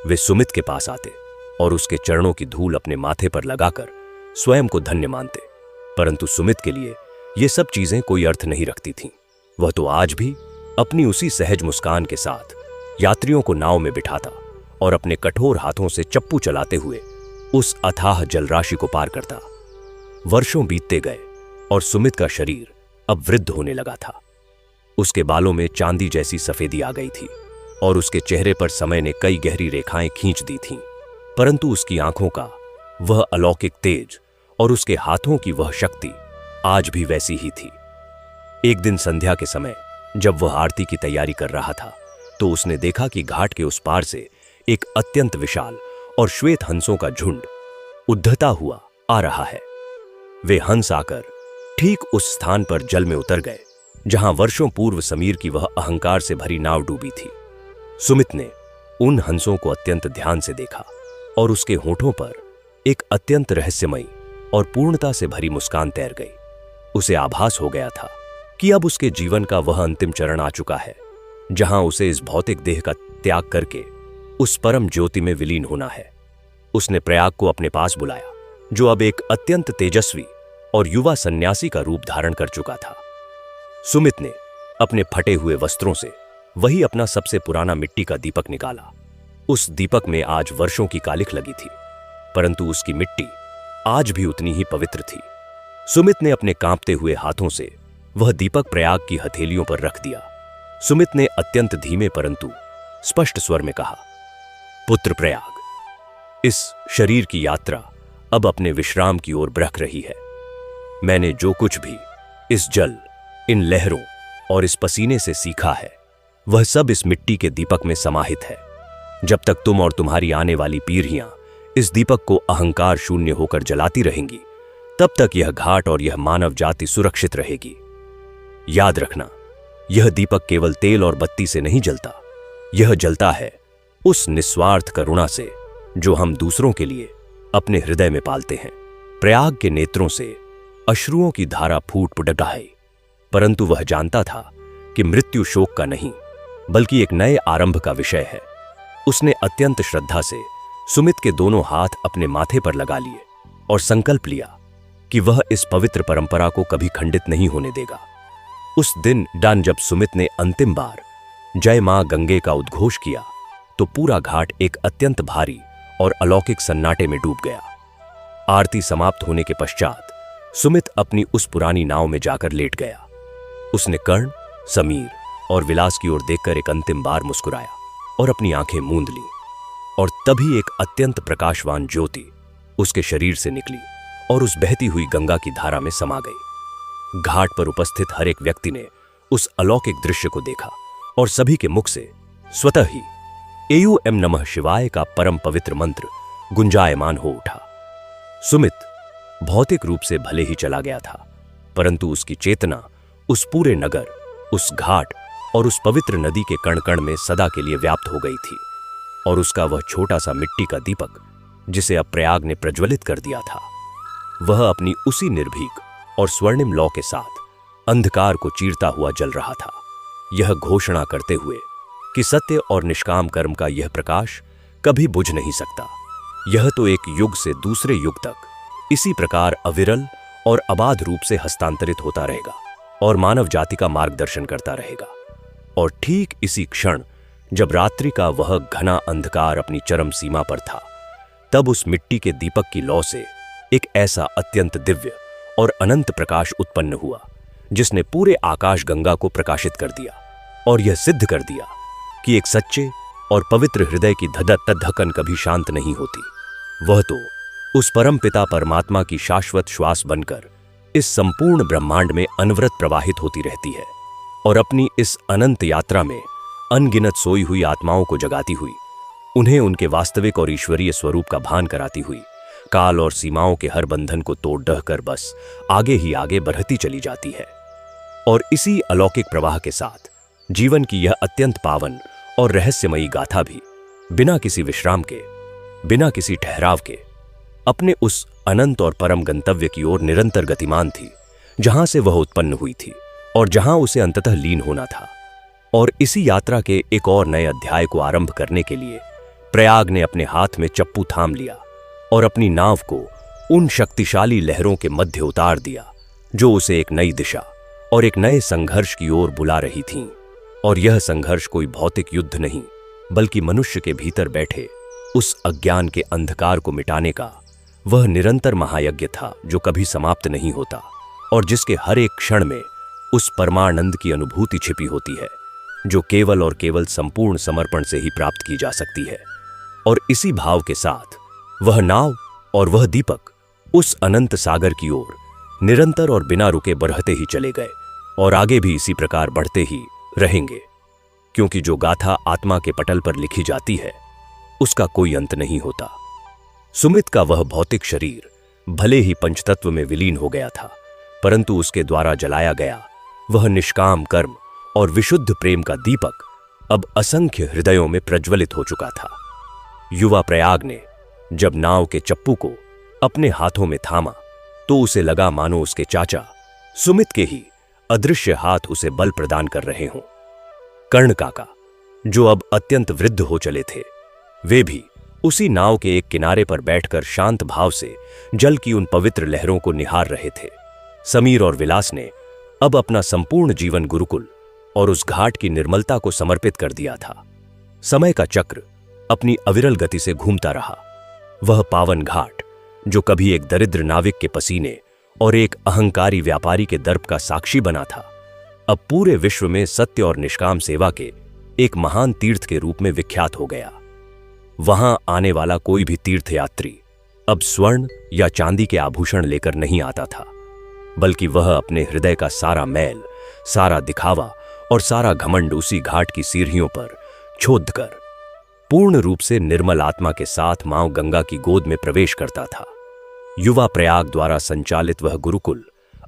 वे सुमित के पास आते और उसके चरणों की धूल अपने माथे पर लगाकर स्वयं को धन्य मानते, परंतु सुमित के लिए ये सब चीजें कोई अर्थ नहीं रखती थीं। वह तो आज भी अपनी उसी सहज मुस्कान के साथ यात्रियों को नाव में बिठाता और अपने कठोर हाथों से चप्पू चलाते हुए उस अथाह जलराशि को पार करता। वर्षों बीतते गए और सुमित का शरीर अब वृद्ध होने लगा था। उसके बालों में चांदी जैसी सफेदी आ गई थी और उसके चेहरे पर समय ने कई गहरी रेखाएं खींच दी थीं, परंतु उसकी आंखों का वह अलौकिक तेज और उसके हाथों की वह शक्ति आज भी वैसी ही थी। एक दिन संध्या के समय जब वह आरती की तैयारी कर रहा था, तो उसने देखा कि घाट के उस पार से एक अत्यंत विशाल और श्वेत हंसों का झुंड उद्धता हुआ आ रहा है। वे हंस आकर ठीक उस स्थान पर जल में उतर गए जहां वर्षों पूर्व समीर की वह अहंकार से भरी नाव डूबी थी। सुमित ने उन हंसों को अत्यंत ध्यान से देखा और उसके होठों पर एक अत्यंत रहस्यमयी और पूर्णता से भरी मुस्कान तैर गई। उसे आभास हो गया था कि अब उसके जीवन का वह अंतिम चरण आ चुका है जहां उसे इस भौतिक देह का त्याग करके उस परम ज्योति में विलीन होना है। उसने प्रयाग को अपने पास बुलाया, जो अब एक अत्यंत तेजस्वी और युवा सन्यासी का रूप धारण कर चुका था। सुमित ने अपने फटे हुए वस्त्रों से वही अपना सबसे पुराना मिट्टी का दीपक निकाला। उस दीपक में आज वर्षों की कालिख लगी थी, परंतु उसकी मिट्टी आज भी उतनी ही पवित्र थी। सुमित ने अपने कांपते हुए हाथों से वह दीपक प्रयाग की हथेलियों पर रख दिया। सुमित ने अत्यंत धीमे परंतु स्पष्ट स्वर में कहा, पुत्र प्रयाग, इस शरीर की यात्रा अब अपने विश्राम की ओर बढ़ रही है। मैंने जो कुछ भी इस जल, इन लहरों और इस पसीने से सीखा है, वह सब इस मिट्टी के दीपक में समाहित है। जब तक तुम और तुम्हारी आने वाली पीढ़ियां इस दीपक को अहंकार शून्य होकर जलाती रहेंगी, तब तक यह घाट और यह मानव जाति सुरक्षित रहेगी। याद रखना, यह दीपक केवल तेल और बत्ती से नहीं जलता, यह जलता है उस निस्वार्थ करुणा से जो हम दूसरों के लिए अपने हृदय में पालते हैं। प्रयाग के नेत्रों से अश्रुओं की धारा फूट पड़ाई, परंतु वह जानता था कि मृत्यु शोक का नहीं बल्कि एक नए आरंभ का विषय है। उसने अत्यंत श्रद्धा से सुमित के दोनों हाथ अपने माथे पर लगा लिए और संकल्प लिया कि वह इस पवित्र परंपरा को कभी खंडित नहीं होने देगा। उस दिन डान जब सुमित ने अंतिम बार जय मां गंगे का उद्घोष किया तो पूरा घाट एक अत्यंत भारी और अलौकिक सन्नाटे में डूब गया। आरती समाप्त होने के पश्चात सुमित अपनी उस पुरानी नाव में जाकर लेट गया। उसने कर्ण, समीर और विलास की ओर देखकर एक अंतिम बार मुस्कुराया और अपनी आंखें मूंद ली, और तभी एक अत्यंत प्रकाशवान ज्योति उसके शरीर से निकली और उस बहती हुई गंगा की धारा में समा गई। घाट पर उपस्थित हर एक व्यक्ति ने उस अलौकिक दृश्य को देखा और सभी के मुख से स्वतः ही एयूएम नमः शिवाय का परम पवित्र मंत्र गुंजायमान हो उठा। सुमित भौतिक रूप से भले ही चला गया था, परंतु उसकी चेतना उस पूरे नगर, उस घाट और उस पवित्र नदी के कण कण में सदा के लिए व्याप्त हो गई थी। और उसका वह छोटा सा मिट्टी का दीपक जिसे अब प्रयाग ने प्रज्वलित कर दिया था, वह अपनी उसी निर्भीक और स्वर्णिम लौ के साथ अंधकार को चीरता हुआ जल रहा था, यह घोषणा करते हुए कि सत्य और निष्काम कर्म का यह प्रकाश कभी बुझ नहीं सकता। यह तो एक युग से दूसरे युग तक इसी प्रकार अविरल और अबाध रूप से हस्तांतरित होता रहेगा और मानव जाति का मार्गदर्शन करता रहेगा। और ठीक इसी क्षण जब रात्रि का वह घना अंधकार अपनी चरम सीमा पर था, तब उस मिट्टी के दीपक की लौ से एक ऐसा अत्यंत दिव्य और अनंत प्रकाश उत्पन्न हुआ जिसने पूरे आकाश गंगा को प्रकाशित कर दिया और यह सिद्ध कर दिया कि एक सच्चे और पवित्र हृदय की धड़कन कभी शांत नहीं होती। वह तो उस परम पिता परमात्मा की शाश्वत श्वास बनकर इस संपूर्ण ब्रह्मांड में अनवरत प्रवाहित होती रहती है और अपनी इस अनंत यात्रा में अनगिनत सोई हुई आत्माओं को जगाती हुई, उन्हें उनके वास्तविक और ईश्वरीय स्वरूप का भान कराती हुई, काल और सीमाओं के हर बंधन को तोड़ डहकर बस आगे ही आगे बढ़ती चली जाती है। और इसी अलौकिक प्रवाह के साथ जीवन की यह अत्यंत पावन और रहस्यमयी गाथा भी बिना किसी विश्राम के, बिना किसी ठहराव के अपने उस अनंत और परम गंतव्य की ओर निरंतर गतिमान थी, जहां से वह उत्पन्न हुई थी और जहां उसे अंततः लीन होना था। और इसी यात्रा के एक और नए अध्याय को आरंभ करने के लिए प्रयाग ने अपने हाथ में चप्पू थाम लिया और अपनी नाव को उन शक्तिशाली लहरों के मध्य उतार दिया जो उसे एक नई दिशा और एक नए संघर्ष की ओर बुला रही थीं। और यह संघर्ष कोई भौतिक युद्ध नहीं, बल्कि मनुष्य के भीतर बैठे उस अज्ञान के अंधकार को मिटाने का वह निरंतर महायज्ञ था जो कभी समाप्त नहीं होता और जिसके हर एक क्षण में उस परमानंद की अनुभूति छिपी होती है जो केवल और केवल संपूर्ण समर्पण से ही प्राप्त की जा सकती है। और इसी भाव के साथ वह नाव और वह दीपक उस अनंत सागर की ओर निरंतर और बिना रुके बढ़ते ही चले गए और आगे भी इसी प्रकार बढ़ते ही रहेंगे, क्योंकि जो गाथा आत्मा के पटल पर लिखी जाती है उसका कोई अंत नहीं होता। सुमित का वह भौतिक शरीर भले ही पंचतत्व में विलीन हो गया था, परंतु उसके द्वारा जलाया गया वह निष्काम कर्म और विशुद्ध प्रेम का दीपक अब असंख्य हृदयों में प्रज्वलित हो चुका था। युवा प्रयाग ने जब नाव के चप्पू को अपने हाथों में थामा तो उसे लगा मानो उसके चाचा सुमित के ही अदृश्य हाथ उसे बल प्रदान कर रहे हों। कर्ण काका, जो अब अत्यंत वृद्ध हो चले थे, वे भी उसी नाव के एक किनारे पर बैठकर शांत भाव से जल की उन पवित्र लहरों को निहार रहे थे। समीर और विलास ने अब अपना संपूर्ण जीवन गुरुकुल और उस घाट की निर्मलता को समर्पित कर दिया था। समय का चक्र अपनी अविरल गति से घूमता रहा। वह पावन घाट जो कभी एक दरिद्र नाविक के पसीने और एक अहंकारी व्यापारी के दर्प का साक्षी बना था, अब पूरे विश्व में सत्य और निष्काम सेवा के एक महान तीर्थ के रूप में विख्यात हो गया। वहां आने वाला कोई भी तीर्थयात्री अब स्वर्ण या चांदी के आभूषण लेकर नहीं आता था, बल्कि वह अपने हृदय का सारा मैल, सारा दिखावा और सारा घमंड उसी घाट की सीढ़ियों पर छोड़ कर पूर्ण रूप से निर्मल आत्मा के साथ मां गंगा की गोद में प्रवेश करता था। युवा प्रयाग द्वारा संचालित वह गुरुकुल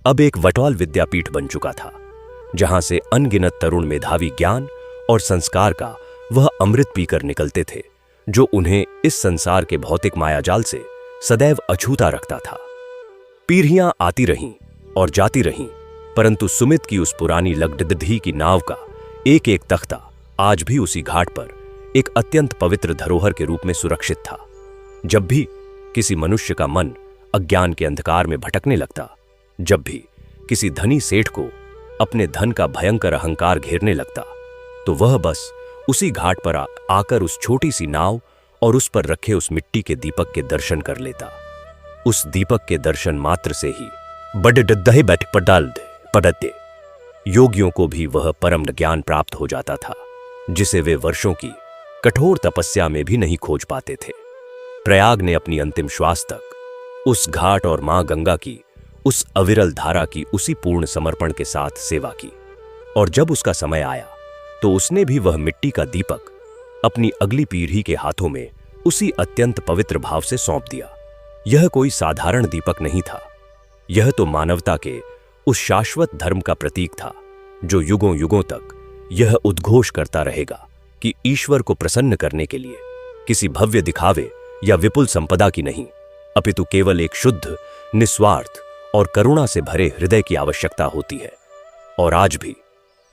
अब एक वटवाल विद्यापीठ बन चुका था, जहां से अनगिनत तरुण मेधावी ज्ञान और संस्कार का वह अमृत पीकर निकलते थे, जो उन्हें इस संसार के भौतिक मायाजाल से सदैव अछूता रखता था। पीढ़ियां आती रहीं और जाती रहीं, परंतु सुमित की उस पुरानी लगडदधी की नाव का एक एक तख्ता आज भी उसी घाट पर एक अत्यंत पवित्र धरोहर के रूप में सुरक्षित था। जब भी किसी मनुष्य का मन अज्ञान के अंधकार में भटकने लगता, जब भी किसी धनी सेठ को अपने धन का भयंकर अहंकार घेरने लगता, तो वह बस उसी घाट पर आकर उस छोटी सी नाव और उस पर रखे उस मिट्टी के दीपक के दर्शन कर लेता। उस दीपक के दर्शन मात्र से ही बड़े डद्दहे बैठ पडाल पड़ते योगियों को भी वह परम ज्ञान प्राप्त हो जाता था, जिसे वे वर्षों की कठोर तपस्या में भी नहीं खोज पाते थे। प्रयाग ने अपनी अंतिम श्वास तक उस घाट और मां गंगा की उस अविरल धारा की उसी पूर्ण समर्पण के साथ सेवा की, और जब उसका समय आया तो उसने भी वह मिट्टी का दीपक अपनी अगली पीढ़ी के हाथों में उसी अत्यंत पवित्र भाव से सौंप दिया। यह कोई साधारण दीपक नहीं था, यह तो मानवता के उस शाश्वत धर्म का प्रतीक था, जो युगों युगों तक यह उद्घोष करता रहेगा कि ईश्वर को प्रसन्न करने के लिए किसी भव्य दिखावे या विपुल संपदा की नहीं, अपितु केवल एक शुद्ध, निस्वार्थ और करुणा से भरे हृदय की आवश्यकता होती है। और आज भी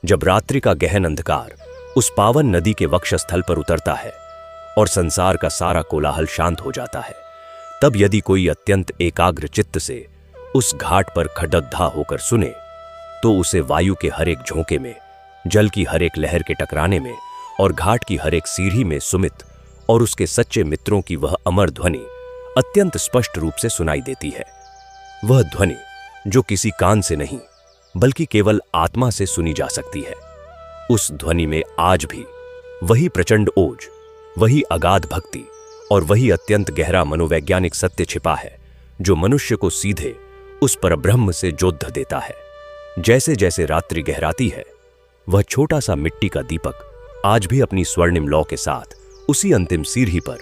जब रात्रि का गहन अंधकार उस पावन नदी के वक्षस्थल पर उतरता है और संसार का सारा कोलाहल शांत हो जाता है, तब यदि कोई अत्यंत एकाग्र चित्त से उस घाट पर खड़गड्ढा होकर सुने, तो उसे वायु के हर एक झोंके में, जल की हर एक लहर के टकराने में और घाट की हर एक सीढ़ी में सुमित और उसके सच्चे मित्रों की वह अमर ध्वनि अत्यंत स्पष्ट रूप से सुनाई देती है। वह ध्वनि जो किसी कान से नहीं बल्कि केवल आत्मा से सुनी जा सकती है। उस ध्वनि में आज भी वही प्रचंड ओज, वही अगाध भक्ति और वही अत्यंत गहरा मनोवैज्ञानिक सत्य छिपा है, जो मनुष्य को सीधे उस परब्रह्म से जोड़ देता है। जैसे जैसे रात्रि गहराती है, वह छोटा सा मिट्टी का दीपक आज भी अपनी स्वर्णिम लौ के साथ उसी अंतिम सीढ़ी पर